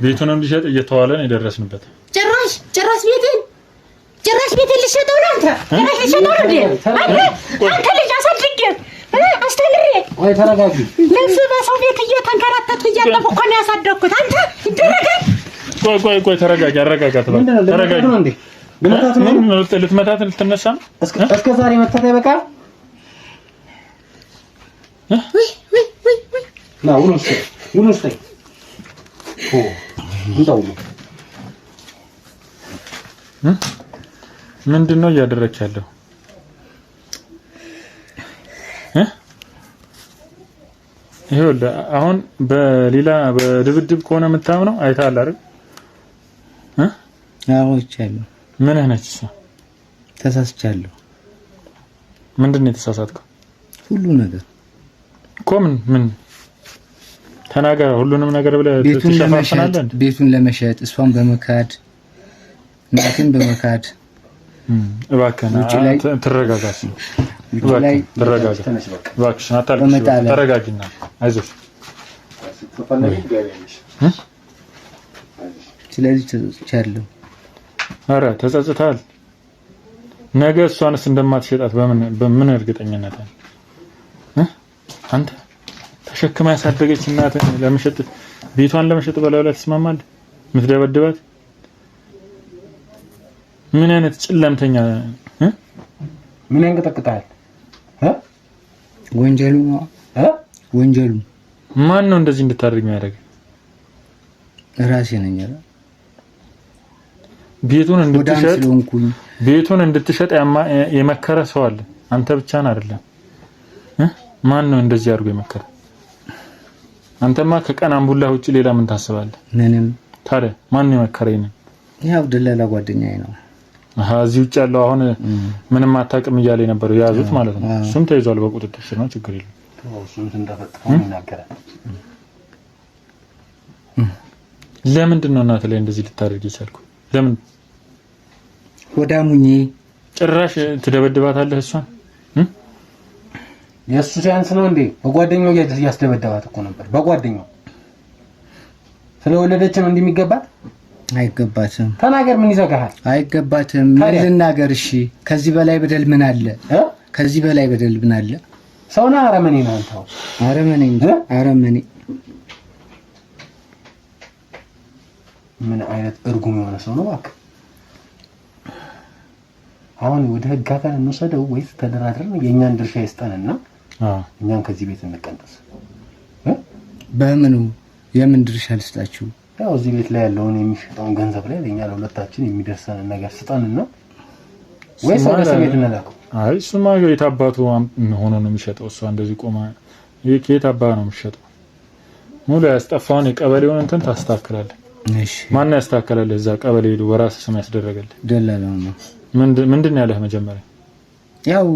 ቤቱን እንዲሸጥ እየተዋለን የደረስንበት ጭራሽ ቤቴን ልሸጠው ነው አንተ? ጭራሽ ልሸጠው ነው እንዴ? አንተ ልጅ አሳድጌ አስተምሬ ወይ ተረጋጊ። ልብስ በሰው ቤት እየተንከራተቱ እያጠብኩ እኮ ነው ያሳደግኩት። አንተ ይደረጋል። ቆይ ተረጋጊ። አረጋጋት በቃ ተረጋጊ። ልትመታት ልትነሳ ነው? እስከ ዛሬ መተታ ይበቃል። ና ውሉስ ምንድን ነው እያደረክ ያለው? ይኸውልህ አሁን በድብድብ ከሆነ የምታምነው አይተሃል አይደል? አዎቻለሁ። ምን ነች እሷ? ተሳስቻለሁ። ምንድን ነው የተሳሳትከው? ሁሉ ነገር እኮ ምን ተናገር። ሁሉንም ነገር ብለህ ትሸፋፍናለህ። ቤቱን ለመሸጥ እሷን በመካድ እናቴን በመካድ እባክህ ተረጋጋሽ። እባክሽ ተረጋጊና አይዞሽ። ስለዚህ ተጸጽቻለሁ። ኧረ ተጸጽተሃል። ነገ እሷንስ እንደማትሸጣት በምን እርግጠኝነት አለ? አንተ ተሸክማ ያሳደገች እናትህ ለመሸጥ ቤቷን ለመሸጥ በላዩ ላይ ትስማማለህ? የምትደበድባት ምን አይነት ጭለምተኛ ምን ያንቀጠቅጣል? ወንጀሉ ነው። ወንጀሉ ማን ነው እንደዚህ እንድታደርግ የሚያደርግ? ራሴ ነኝ። ቤቱን እንድትሸጥ የመከረ ሰው አለ። አንተ ብቻህን አይደለም። ማን ነው እንደዚህ አድርጎ የመከረ? አንተማ ከቀን አምቡላ ውጪ ሌላ ምን ታስባለህ? ምንም። ታዲያ ማን የመከረኝ ነው? ያው ደላላ ጓደኛዬ ነው። እዚህ ውጭ ያለው አሁን ምንም አታውቅም እያለ ነበር የያዙት ማለት ነው። እሱም ተይዟል፣ በቁጥጥር ስር ነው። ችግር የለም። እሱም እንደፈጠረው ይናገራል። ለምንድን ነው እናት ላይ እንደዚህ ልታደርግ የቻልኩ? ለምን ወዳሙኝ ጭራሽ ትደበድባታለህ እሷን? የእሱ ሲያንስ ነው እንዴ? በጓደኛው እያስደበደባት እኮ ነበር። በጓደኛው ስለወለደች ነው እንደሚገባት። አይገባትም። ተናገር። ምን ይዘጋሃል? አይገባትም። ምን ልናገር? እሺ ከዚህ በላይ በደል ምን አለ? ከዚህ በላይ በደል ምን አለ? ሰውና አረመኔ ነው አንተ። አረመኔ ምን አይነት እርጉም የሆነ ሰው ነው እባክህ። አሁን ወደ ህግ አካል እንወሰደው ወይስ ተደራድረን የኛን ድርሻ ይስጠንና እኛን ከዚህ ቤት እንቀንጠስ? በምኑ የምን ድርሻ ልስጣችሁ? ያው እዚህ ቤት ላይ ያለውን የሚሸጠውን ገንዘብ ላይ ለኛ ለሁለታችን የሚደርሰን ነገር ስጠንና ወይስ ወደ ቤት እንላከው? አይ እሱማ የት አባቱ ሆኖ ነው የሚሸጠው? እሷ እንደዚህ ቆማ የት አባ ነው የሚሸጠው? ሙሉ ያስጠፋውን የቀበሌውን እንትን ታስተካክላለህ። እሺ ማን ያስተካክላል? እዛ ቀበሌ ሄዶ በራስ ስም ያስደረገልህ ደላላው ነው። ምንድን ነው ያለህ መጀመሪያ? ያው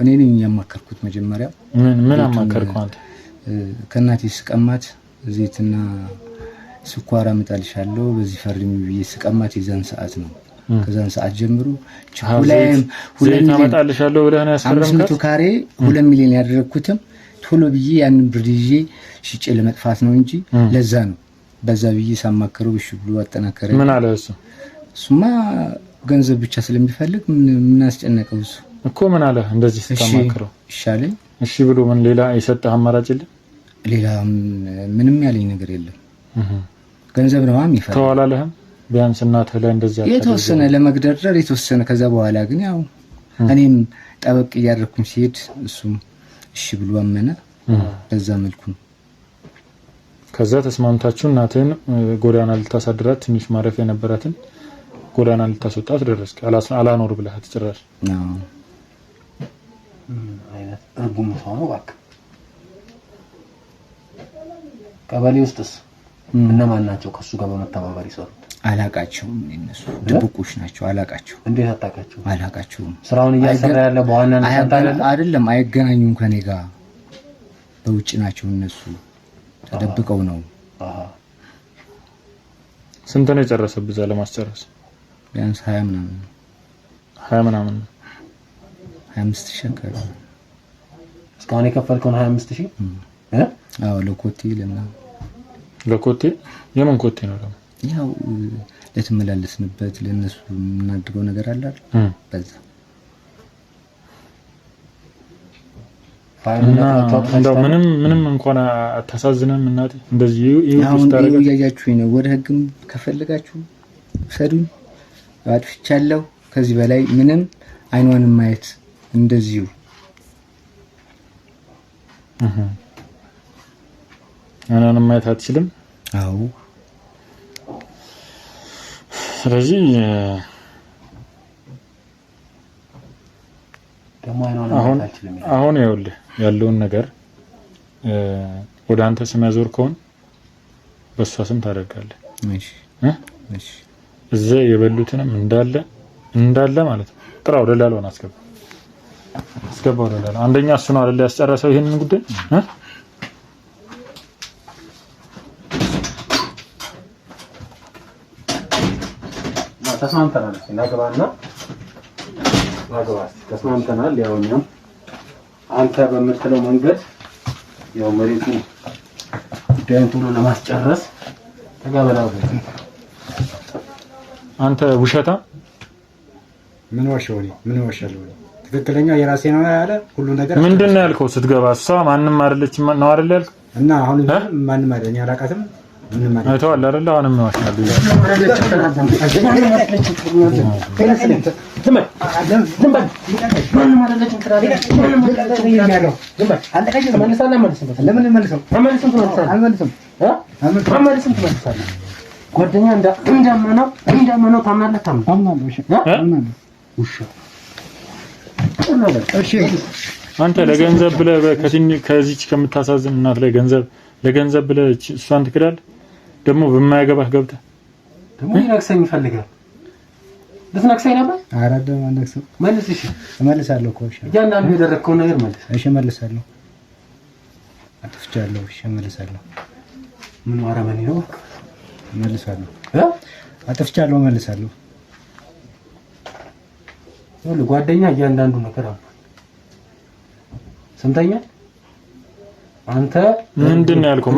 እኔ ነኝ ያማከርኩት መጀመሪያ። ምን አማከርኩ አንተ? ከእናቴ ስቀማት ዘይትና ስኳር አመጣልሻለሁ በዚህ ፈርሚ ብዬ ስቀማት የዛን ሰዓት ነው። ከዛን ሰዓት ጀምሮ ችኩላይም 2 ሚሊዮን አመጣልሻለሁ ብለህ ነው ያስፈረምካት? 500 ካሬ 2 ሚሊዮን ያደረኩትም ቶሎ ብዬ ያንን ብር ይዤ ሽጬ ለመጥፋት ነው እንጂ ለዛ ነው። በዛ ብዬ ሳማከረው እሺ ብሎ አጠናከረ። ምን አለ እሱ? እሱማ ገንዘብ ብቻ ስለሚፈልግ ምን አስጨነቀው እሱ እኮ። ምን አለ እንደዚህ ስታማከረው? ይሻለኝ እሺ ብሎ ምን ሌላ የሰጠህ አማራጭ የለም? ሌላ ምንም ያለኝ ነገር የለም። ገንዘብ ነው የሚፈልግ። ተዋላለህም ቢያንስ እናትህ ላይ እንደዚህ የተወሰነ ለመግደርደር የተወሰነ። ከዛ በኋላ ግን ያው እኔም ጠበቅ እያደረኩኝ ሲሄድ እሱም እሺ ብሎ አመነ። በዛ መልኩ ነው። ከዛ ተስማምታችሁ እናትህን ጎዳና ልታሳድራት ትንሽ ማረፊያ የነበራትን ጎዳና ልታስወጣት ደረስክ። አላኖር ብለህ ትጭራሽ። አይነት እርጉም ሰው ነው እባክህ። ቀበሌ ውስጥስ እነማን ናቸው ከሱ ጋር በመተባበር ይሰሩት? አላቃቸውም። እነሱ ድብቆች ናቸው። አላቃቸው። እንዴት አታውቃቸው? አላቃቸውም። ስራውን እያሰራ ያለ በዋናነት አንተ አይደለም? አይገናኙም ከኔ ጋር። በውጭ ናቸው እነሱ ተደብቀው ነው። ስንት ነው የጨረሰብህ እዛ ለማስጨረስ? ቢያንስ 20 ምናምን 25,000 አካባቢ። እስካሁን የከፈልከውን 25,000 አዎ ለኮቴ ለኮቴ የምን ኮቴ ነው ደግሞ? ያው ለተመላለስንበት ለነሱ የምናድገው ነገር አለ አይደል? በዛ እንደው ምንም እንኳን አታሳዝንም እናቴ። እንደዚህ ይሁን ታረጋችሁ ያያችሁኝ ነው። ወደ ህግም ከፈልጋችሁ ሰዱኝ። አጥፍቻለሁ። ከዚህ በላይ ምንም አይኗንም ማየት እንደዚሁ አይኗንም ማየት አትችልም። አዎ ስለዚህ አሁን ይኸውልህ ያለውን ነገር ወደ አንተ ስም ያዞርከውን በሷ ስም ታደርጋለህ። እሺ እዛ የበሉትንም እንዳለ ማለት ነው። ጥራው ደላላውን አስገባው ደላላ። አንደኛ እሱ ነው አይደል ያስጨረሰው ይሄንን ጉዳይ ተስማምተናል። ያው እኛም አንተ በምትለው መንገድ ያው መሬቱ ጉዳዩን ቶሎ ለማስጨረስ ተጋበላው። አንተ ውሸታ ምን ዋሻለሁ? ትክክለኛ የራሴ ነው ያለ ሁሉ ነገር ምንድነው ያልከው? ስትገባ እሷ ማንንም አይደለችም ነው አይደል ያልከው? እና አሁን ማንንም አይደለኝ አላውቃትም። ምንም አይደለም አይተዋል አይደል? አሁንም ነው ዋሻለሁ ጓደኛ እንዳመነው ታምናለህ? አንተ ለገንዘብ ብለህ ከዚች ከምታሳዝን እናት ላይ ለገንዘብ ብለህ እሷን ትክዳለህ? ደግሞ በማያገባህ ገብተህ ደግሞ ይነክሰኝ ይፈልጋል። ልትነክሰኝ ነበር? ኧረ ደግሞ አነክሰው መልስ። እሺ እመልሳለሁ እኮ። እሺ እያንዳንዱ የደረከው ነገር መልስ። እሺ እመልሳለሁ። አጥፍቻለሁ። እሺ እመልሳለሁ። ምን አረመኔ ነው? እመልሳለሁ። አጥፍቻለሁ። እመልሳለሁ። ሁሉ ጓደኛ እያንዳንዱ ነገር አለ። ስንተኛ አንተ ምንድን ነው ያልከው?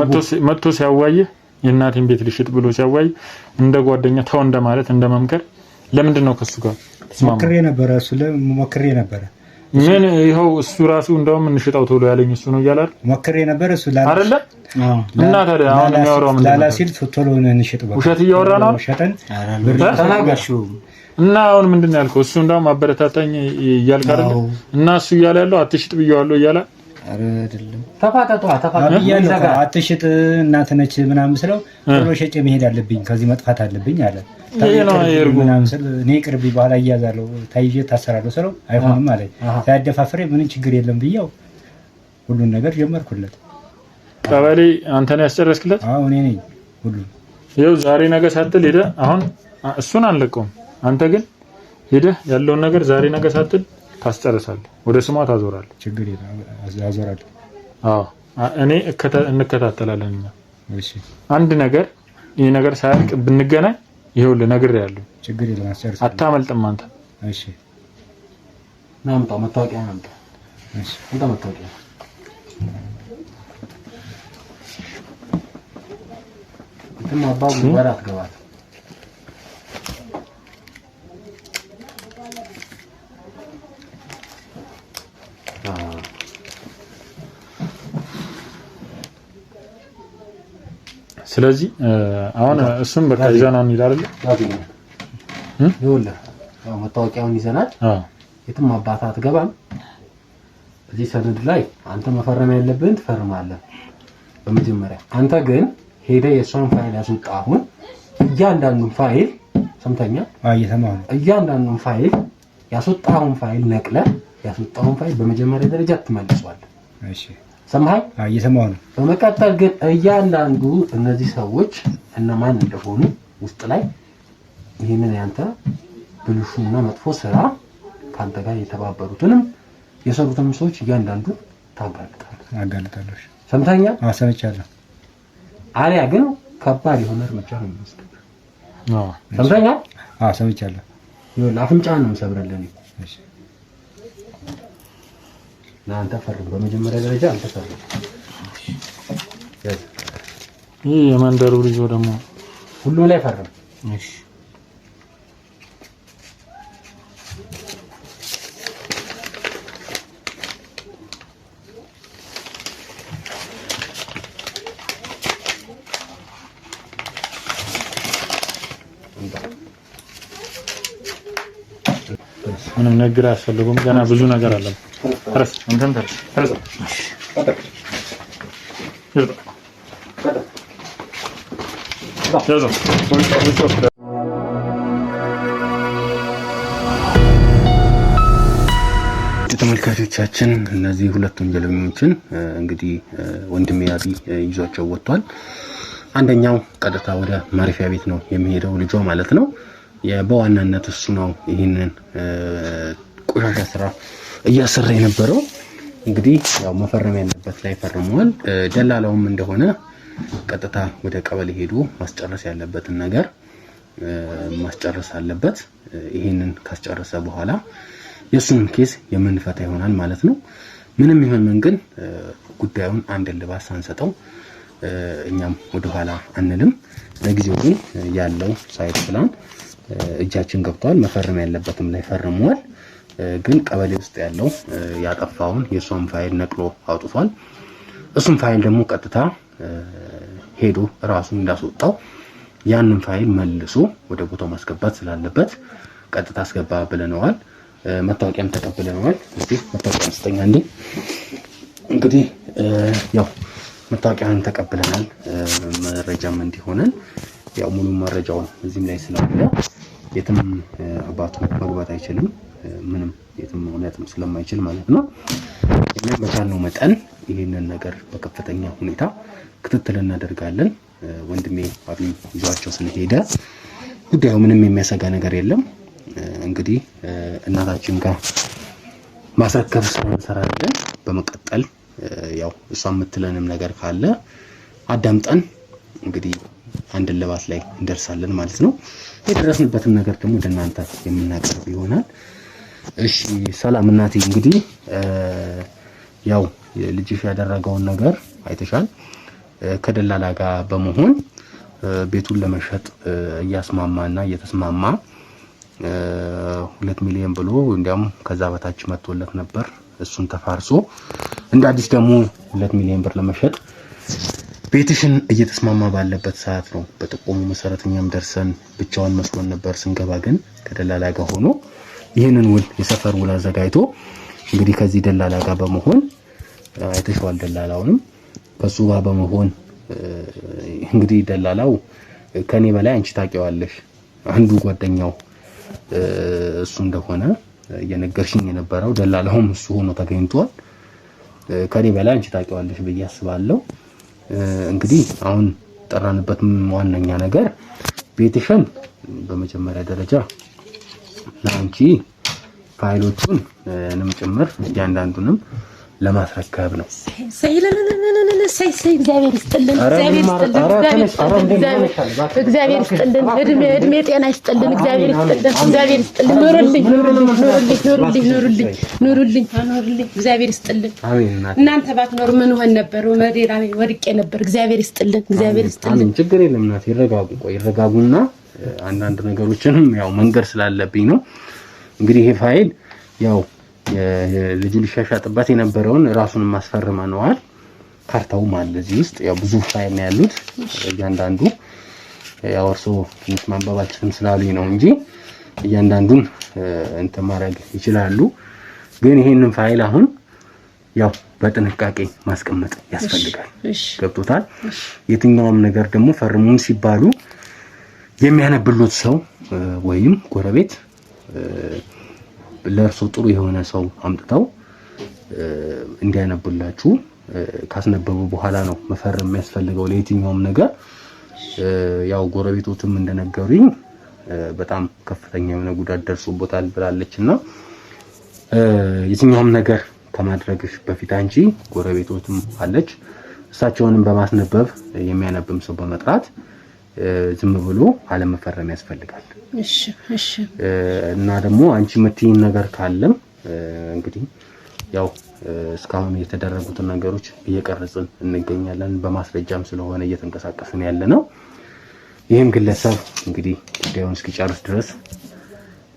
መጥቶ ሲያዋይህ የእናቴን ቤት ልሽጥ ብሎ ሲያዋይ እንደ ጓደኛ ተው እንደማለት እንደመምከር ለምንድን ነው ከሱ ጋር ሞክሬ ነበረ። ምን ይኸው እሱ ራሱ እንደውም እንሽጣው ቶሎ ያለኝ እሱ ነው እያለ ሞክሬ ነበረ እሱ አይደለ? እና ታዲያ አሁን የሚያወራው ምንድን ነው? ላላሲል ቶሎ እንሽጥ በቃ ውሸት እያወራ ነው። ሸጠን ተናገርሽው እና አሁን ምንድን ነው ያልከው? እሱ እንደውም አበረታታኝ እያልክ አይደለ? እና እሱ እያለ ያለው አትሽጥ ብየዋለሁ እያለ አይደለም። ተፋጠጧ አትሽጥ እናት ነች ምናምን ስለው ቶሎ ሸጬ መሄድ አለብኝ ከዚህ መጥፋት አለብኝ አለ። ይሄ ነው የርጉ ምናምን ስል እኔ ቅርቢ በኋላ እያዛለሁ ታይዤ ታሰራለሁ ስለው አይሆንም አለ። ሳያደፋፍሬ ምንም ችግር የለም ብዬው ሁሉን ነገር ጀመርኩለት። ቀበሌ አንተ ነው ያስጨረስክለት? አዎ እኔ ነኝ ሁሉን። ይኸው ዛሬ ነገ ሳትል ሄደህ አሁን እሱን አንለቀውም። አንተ ግን ሄደህ ያለውን ነገር ዛሬ ነገ ሳትል ታስጨርሳለህ። ወደ ስሟ ታዞራለህ። ችግር የለም አዞራለሁ። አዎ እኔ እንከታተላለን እኛ። እሺ አንድ ነገር ይሄ ነገር ሳያልቅ ብንገናኝ ይኸውልህ ነግሬሃለሁ። ችግር የለም አስጨርሳለሁ። አታመልጥም አንተ። እሺ ናምጣ መታወቂያ ናምጣ። እሺ እንታ መታወቂያ እንትን አባቡ ወራ አትገባት። ስለዚህ አሁን እሱም በቃ ይዘናል ይላል አይደል? ይኸውልህ ያው መታወቂያውን ይዘናል። የትም አባታ አትገባም። እዚህ ሰነድ ላይ አንተ መፈረም ያለብህን ትፈርማለህ በመጀመሪያ። አንተ ግን ሄደህ የእሷን ፋይል ያስወጣ። አሁን እያንዳንዱን ፋይል ሰምተኛ? እየሰማሁ ነው። እያንዳንዱን ፋይል ያስወጣውን ፋይል ነቅለህ ያስወጣውን ፋይል በመጀመሪያ ደረጃ ትመልሰዋለህ። እሺ ሰማኸኝ? እየሰማሁ ነው። በመቀጠል ግን እያንዳንዱ እነዚህ ሰዎች እነማን እንደሆኑ ውስጥ ላይ ይሄንን ያንተ ብልሹና መጥፎ ስራ ካንተ ጋር የተባበሩትንም የሰሩትንም ሰዎች እያንዳንዱ ታጋልጣለህ። አጋልጣለሁ። ሰምተኛ? ሰምቻለሁ። አሊያ ግን ከባድ የሆነ እርምጃ ነው የሚወስደው። ሰምተኛ? ሰምቻለሁ። ይሁን አፍንጫህን ነው የምሰብርልህ። እሺ እናንተ ፈርም። በመጀመሪያ ደረጃ አንተ ፈርም። ይህ የመንደሩ ልጅ ደግሞ ሁሉም ላይ ፈርም። እሺ ምንም ነገር አያስፈልጉም። ገና ብዙ ነገር አለ። ረስ እንትን ተረስ ተመልካቾቻችን እነዚህ ሁለት ወንጀለኞችን እንግዲህ ወንድሜ ያቢ ይዟቸው ወጥቷል። አንደኛው ቀጥታ ወደ ማረፊያ ቤት ነው የሚሄደው ልጇ ማለት ነው። በዋናነት እሱ ነው ይሄንን ቆሻሻ ስራ እያሰራ የነበረው። እንግዲህ ያው መፈረም ያለበት ላይ ፈርሟል። ደላላውም እንደሆነ ቀጥታ ወደ ቀበሌ ሄዶ ማስጨረስ ያለበትን ነገር ማስጨረስ አለበት። ይሄንን ካስጨረሰ በኋላ የሱን ኬስ የምንፈታ ይሆናል ማለት ነው። ምንም ይሁን ምን ግን ጉዳዩን አንድ ልባስ አንሰጠው እኛም ወደ ኋላ አንልም። ለጊዜው ግን ያለው ሳይት ፕላን እጃችን ገብቷል። መፈረም ያለበትም ላይ ፈርሟል። ግን ቀበሌ ውስጥ ያለው ያጠፋውን የሷን ፋይል ነቅሎ አውጥቷል። እሱም ፋይል ደግሞ ቀጥታ ሄዶ ራሱ እንዳስወጣው ያንን ፋይል መልሶ ወደ ቦታው ማስገባት ስላለበት ቀጥታ አስገባ ብለነዋል። መታወቂያም ተቀብለነዋል። እስቲ መታወቂያ ስጠኛ እንዴ። እንግዲህ ያው መታወቂያን ተቀብለናል። መረጃም እንዲሆነን ያው ሙሉ መረጃውን እዚህም ላይ ስላለ የትም አባቱ መግባት አይችልም። ምንም የትም እውነትም ስለማይችል ማለት ነው። እኛ በቻልነው መጠን ይሄንን ነገር በከፍተኛ ሁኔታ ክትትል እናደርጋለን። ወንድሜ አቢ ይዟቸው ስለሄደ ጉዳዩ ምንም የሚያሰጋ ነገር የለም። እንግዲህ እናታችን ጋር ማስረከብ እንሰራለን። በመቀጠል ያው እሷ የምትለንም ነገር ካለ አዳምጠን እንግዲህ አንድ ልባት ላይ እንደርሳለን ማለት ነው። የደረስንበትን ነገር ደግሞ ወደ እናንተ የምናቀርብ ይሆናል። እሺ ሰላም እናቴ፣ እንግዲህ ያው ልጅሽ ያደረገውን ነገር አይተሻል። ከደላላ ጋር በመሆን ቤቱን ለመሸጥ እያስማማና እየተስማማ 2 ሚሊዮን ብሎ እንዲያውም ከዛ በታች መጥቶለት ነበር። እሱን ተፋርሶ እንደ አዲስ ደግሞ 2 ሚሊዮን ብር ለመሸጥ ቤትሽን እየተስማማ ባለበት ሰዓት ነው በጥቆሙ መሰረት እኛም ደርሰን ብቻውን መስሎን ነበር። ስንገባ ግን ከደላላ ጋር ሆኖ ይህንን ውል የሰፈር ውል አዘጋጅቶ እንግዲህ ከዚህ ደላላ ጋር በመሆን አይተሽዋል። ደላላውንም ከሱ ጋር በመሆን እንግዲህ ደላላው ከኔ በላይ አንቺ ታውቂዋለሽ። አንዱ ጓደኛው እሱ እንደሆነ እየነገርሽኝ የነበረው ደላላውም እሱ ሆኖ ተገኝቷል። ከኔ በላይ አንቺ ታውቂዋለሽ ብዬ አስባለሁ። እንግዲህ አሁን ጠራንበት ዋነኛ ነገር ቤትሽን በመጀመሪያ ደረጃ ለአንቺ ፋይሎቹን እንም ጭምር እያንዳንዱንም ለማስረከብ ነው። እግዚአብሔር ይስጥልን፣ እግዚአብሔር ይስጥልን፣ እድሜ ጤና ይስጥልን፣ እግዚአብሔር ይስጥልን፣ ኑሩልኝ፣ እግዚአብሔር ይስጥልን። እናንተ ባትኖሩ ምን ሆን ነበር? መዴራ ወድቄ ነበር። እግዚአብሔር ይስጥልን፣ እግዚአብሔር ይስጥልን። ችግር የለም እናት፣ ይረጋጉና አንዳንድ ነገሮችንም ያው መንገር ስላለብኝ ነው። እንግዲህ ይሄ ፋይል ያው ልጁ ሊሻሻጥበት የነበረውን ራሱን ማስፈርመነዋል። ካርታውም አለ እዚህ ውስጥ ያው ብዙ ፋይል ነው ያሉት። እያንዳንዱ ያው እርሶ ትንሽ ማንበባችንም ስላሉኝ ነው እንጂ እያንዳንዱን እንትን ማድረግ ይችላሉ። ግን ይሄንን ፋይል አሁን ያው በጥንቃቄ ማስቀመጥ ያስፈልጋል። ገብቶታል? የትኛውም ነገር ደግሞ ፈርሙም ሲባሉ የሚያነብሉት ሰው ወይም ጎረቤት ለእርሶ ጥሩ የሆነ ሰው አምጥተው እንዲያነብላችሁ ካስነበቡ በኋላ ነው መፈረም የሚያስፈልገው ለየትኛውም ነገር። ያው ጎረቤቶችም እንደነገሩኝ በጣም ከፍተኛ የሆነ ጉዳት ደርሶበታል ብላለችና የትኛውም ነገር ከማድረግሽ በፊት አንቺ ጎረቤቶችም አለች እሳቸውንም በማስነበብ የሚያነብም ሰው በመጥራት ዝም ብሎ አለመፈረም ያስፈልጋል። እሺ እና ደግሞ አንቺ የምትይኝ ነገር ካለም እንግዲህ ያው እስካሁን የተደረጉትን ነገሮች እየቀረጽን እንገኛለን በማስረጃም ስለሆነ እየተንቀሳቀስን ያለ ነው። ይህም ግለሰብ እንግዲህ ጉዳዩን እስኪጨርስ ድረስ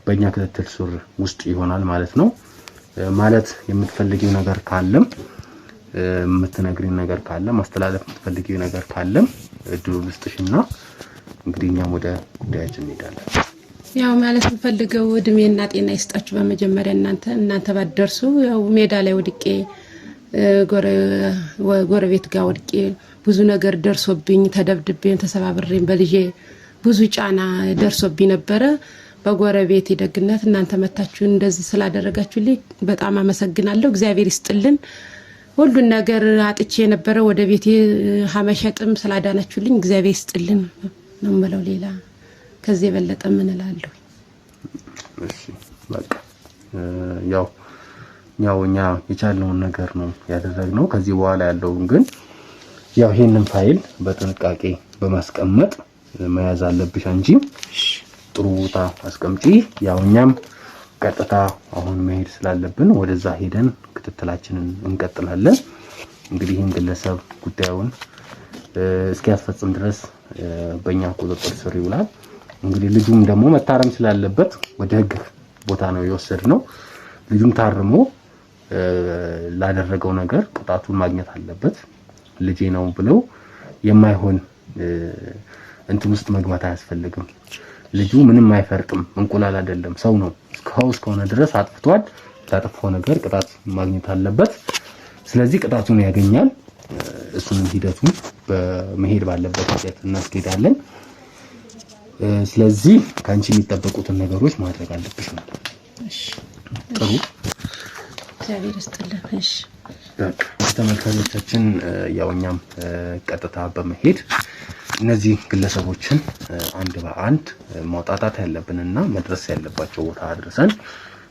በእኛ ክትትል ስር ውስጥ ይሆናል ማለት ነው። ማለት የምትፈልጊው ነገር ካለም የምትነግሪኝ ነገር ካለ ማስተላለፍ የምትፈልጊው ነገር ካለም እድሉን ልስጥሽና እንግዲህ እኛም ወደ ጉዳያችን እንሄዳለን። ያው ማለት የምፈልገው እድሜና ጤና ይስጣችሁ። በመጀመሪያ እናንተ ባትደርሱ ያው ሜዳ ላይ ወድቄ ጎረቤት ጋር ወድቄ ብዙ ነገር ደርሶብኝ ተደብድቤን ተሰባብሬን በልጄ ብዙ ጫና ደርሶብኝ ነበረ። በጎረቤት ደግነት እናንተ መታችሁ እንደዚህ ስላደረጋችሁልኝ በጣም አመሰግናለሁ። እግዚአብሔር ይስጥልን። ሁሉን ነገር አጥቼ የነበረ ወደ ቤቴ ሀመሸጥም ስላዳናችሁልኝ እግዚአብሔር ይስጥልን ነው የምለው። ሌላ ከዚህ የበለጠ ምን እላለሁ? እሺ በቃ ያው እኛ የቻልነውን ነገር ነው ያደረግነው። ከዚህ በኋላ ያለውን ግን ያው ይሄንን ፋይል በጥንቃቄ በማስቀመጥ መያዝ አለብሽ እንጂ ጥሩ ቦታ አስቀምጪ። ያው እኛም ቀጥታ አሁን መሄድ ስላለብን ወደዛ ሄደን ክትትላችንን እንቀጥላለን። እንግዲህ ይህን ግለሰብ ጉዳዩን እስኪያስፈጽም ድረስ በእኛ ቁጥጥር ስር ይውላል። እንግዲህ ልጁም ደግሞ መታረም ስላለበት ወደ ህግ ቦታ ነው የወሰድነው። ልጁም ታርሞ ላደረገው ነገር ቅጣቱን ማግኘት አለበት። ልጄ ነው ብለው የማይሆን እንትን ውስጥ መግባት አያስፈልግም። ልጁ ምንም አይፈርጥም፣ እንቁላል አይደለም፣ ሰው ነው። እስከሆነ ድረስ አጥፍቷል። ያጠፋው ነገር ቅጣት ማግኘት አለበት። ስለዚህ ቅጣቱን ያገኛል። እሱንም ሂደቱን በመሄድ ባለበት ሂደት እናስኬዳለን። ስለዚህ ካንቺ የሚጠበቁትን ነገሮች ማድረግ አለብሽ ማለት ነው። እሺ ጥሩ እግዚአብሔር ይስጥልን። እሺ ተመልካቾቻችን ያው እኛም ቀጥታ በመሄድ እነዚህ ግለሰቦችን አንድ በአንድ ማውጣታት ያለብንና መድረስ ያለባቸው ቦታ አድርሰን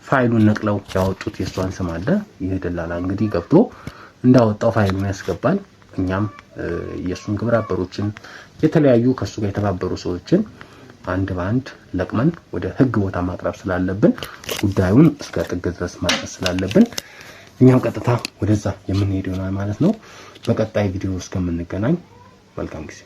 ፋይሉን ነቅለው ያወጡት የሷን ስም አለ። ይሄ ደላላ እንግዲህ ገብቶ እንዳወጣው ፋይሉን ያስገባል። እኛም የሱን ግብረ አበሮችን የተለያዩ ከሱ ጋር የተባበሩ ሰዎችን አንድ በአንድ ለቅመን ወደ ህግ ቦታ ማቅረብ ስላለብን ጉዳዩን እስከ ጥግ ድረስ ማድረስ ስላለብን እኛም ቀጥታ ወደዛ የምንሄድ ይሆናል ማለት ነው። በቀጣይ ቪዲዮ እስከምንገናኝ መልካም ጊዜ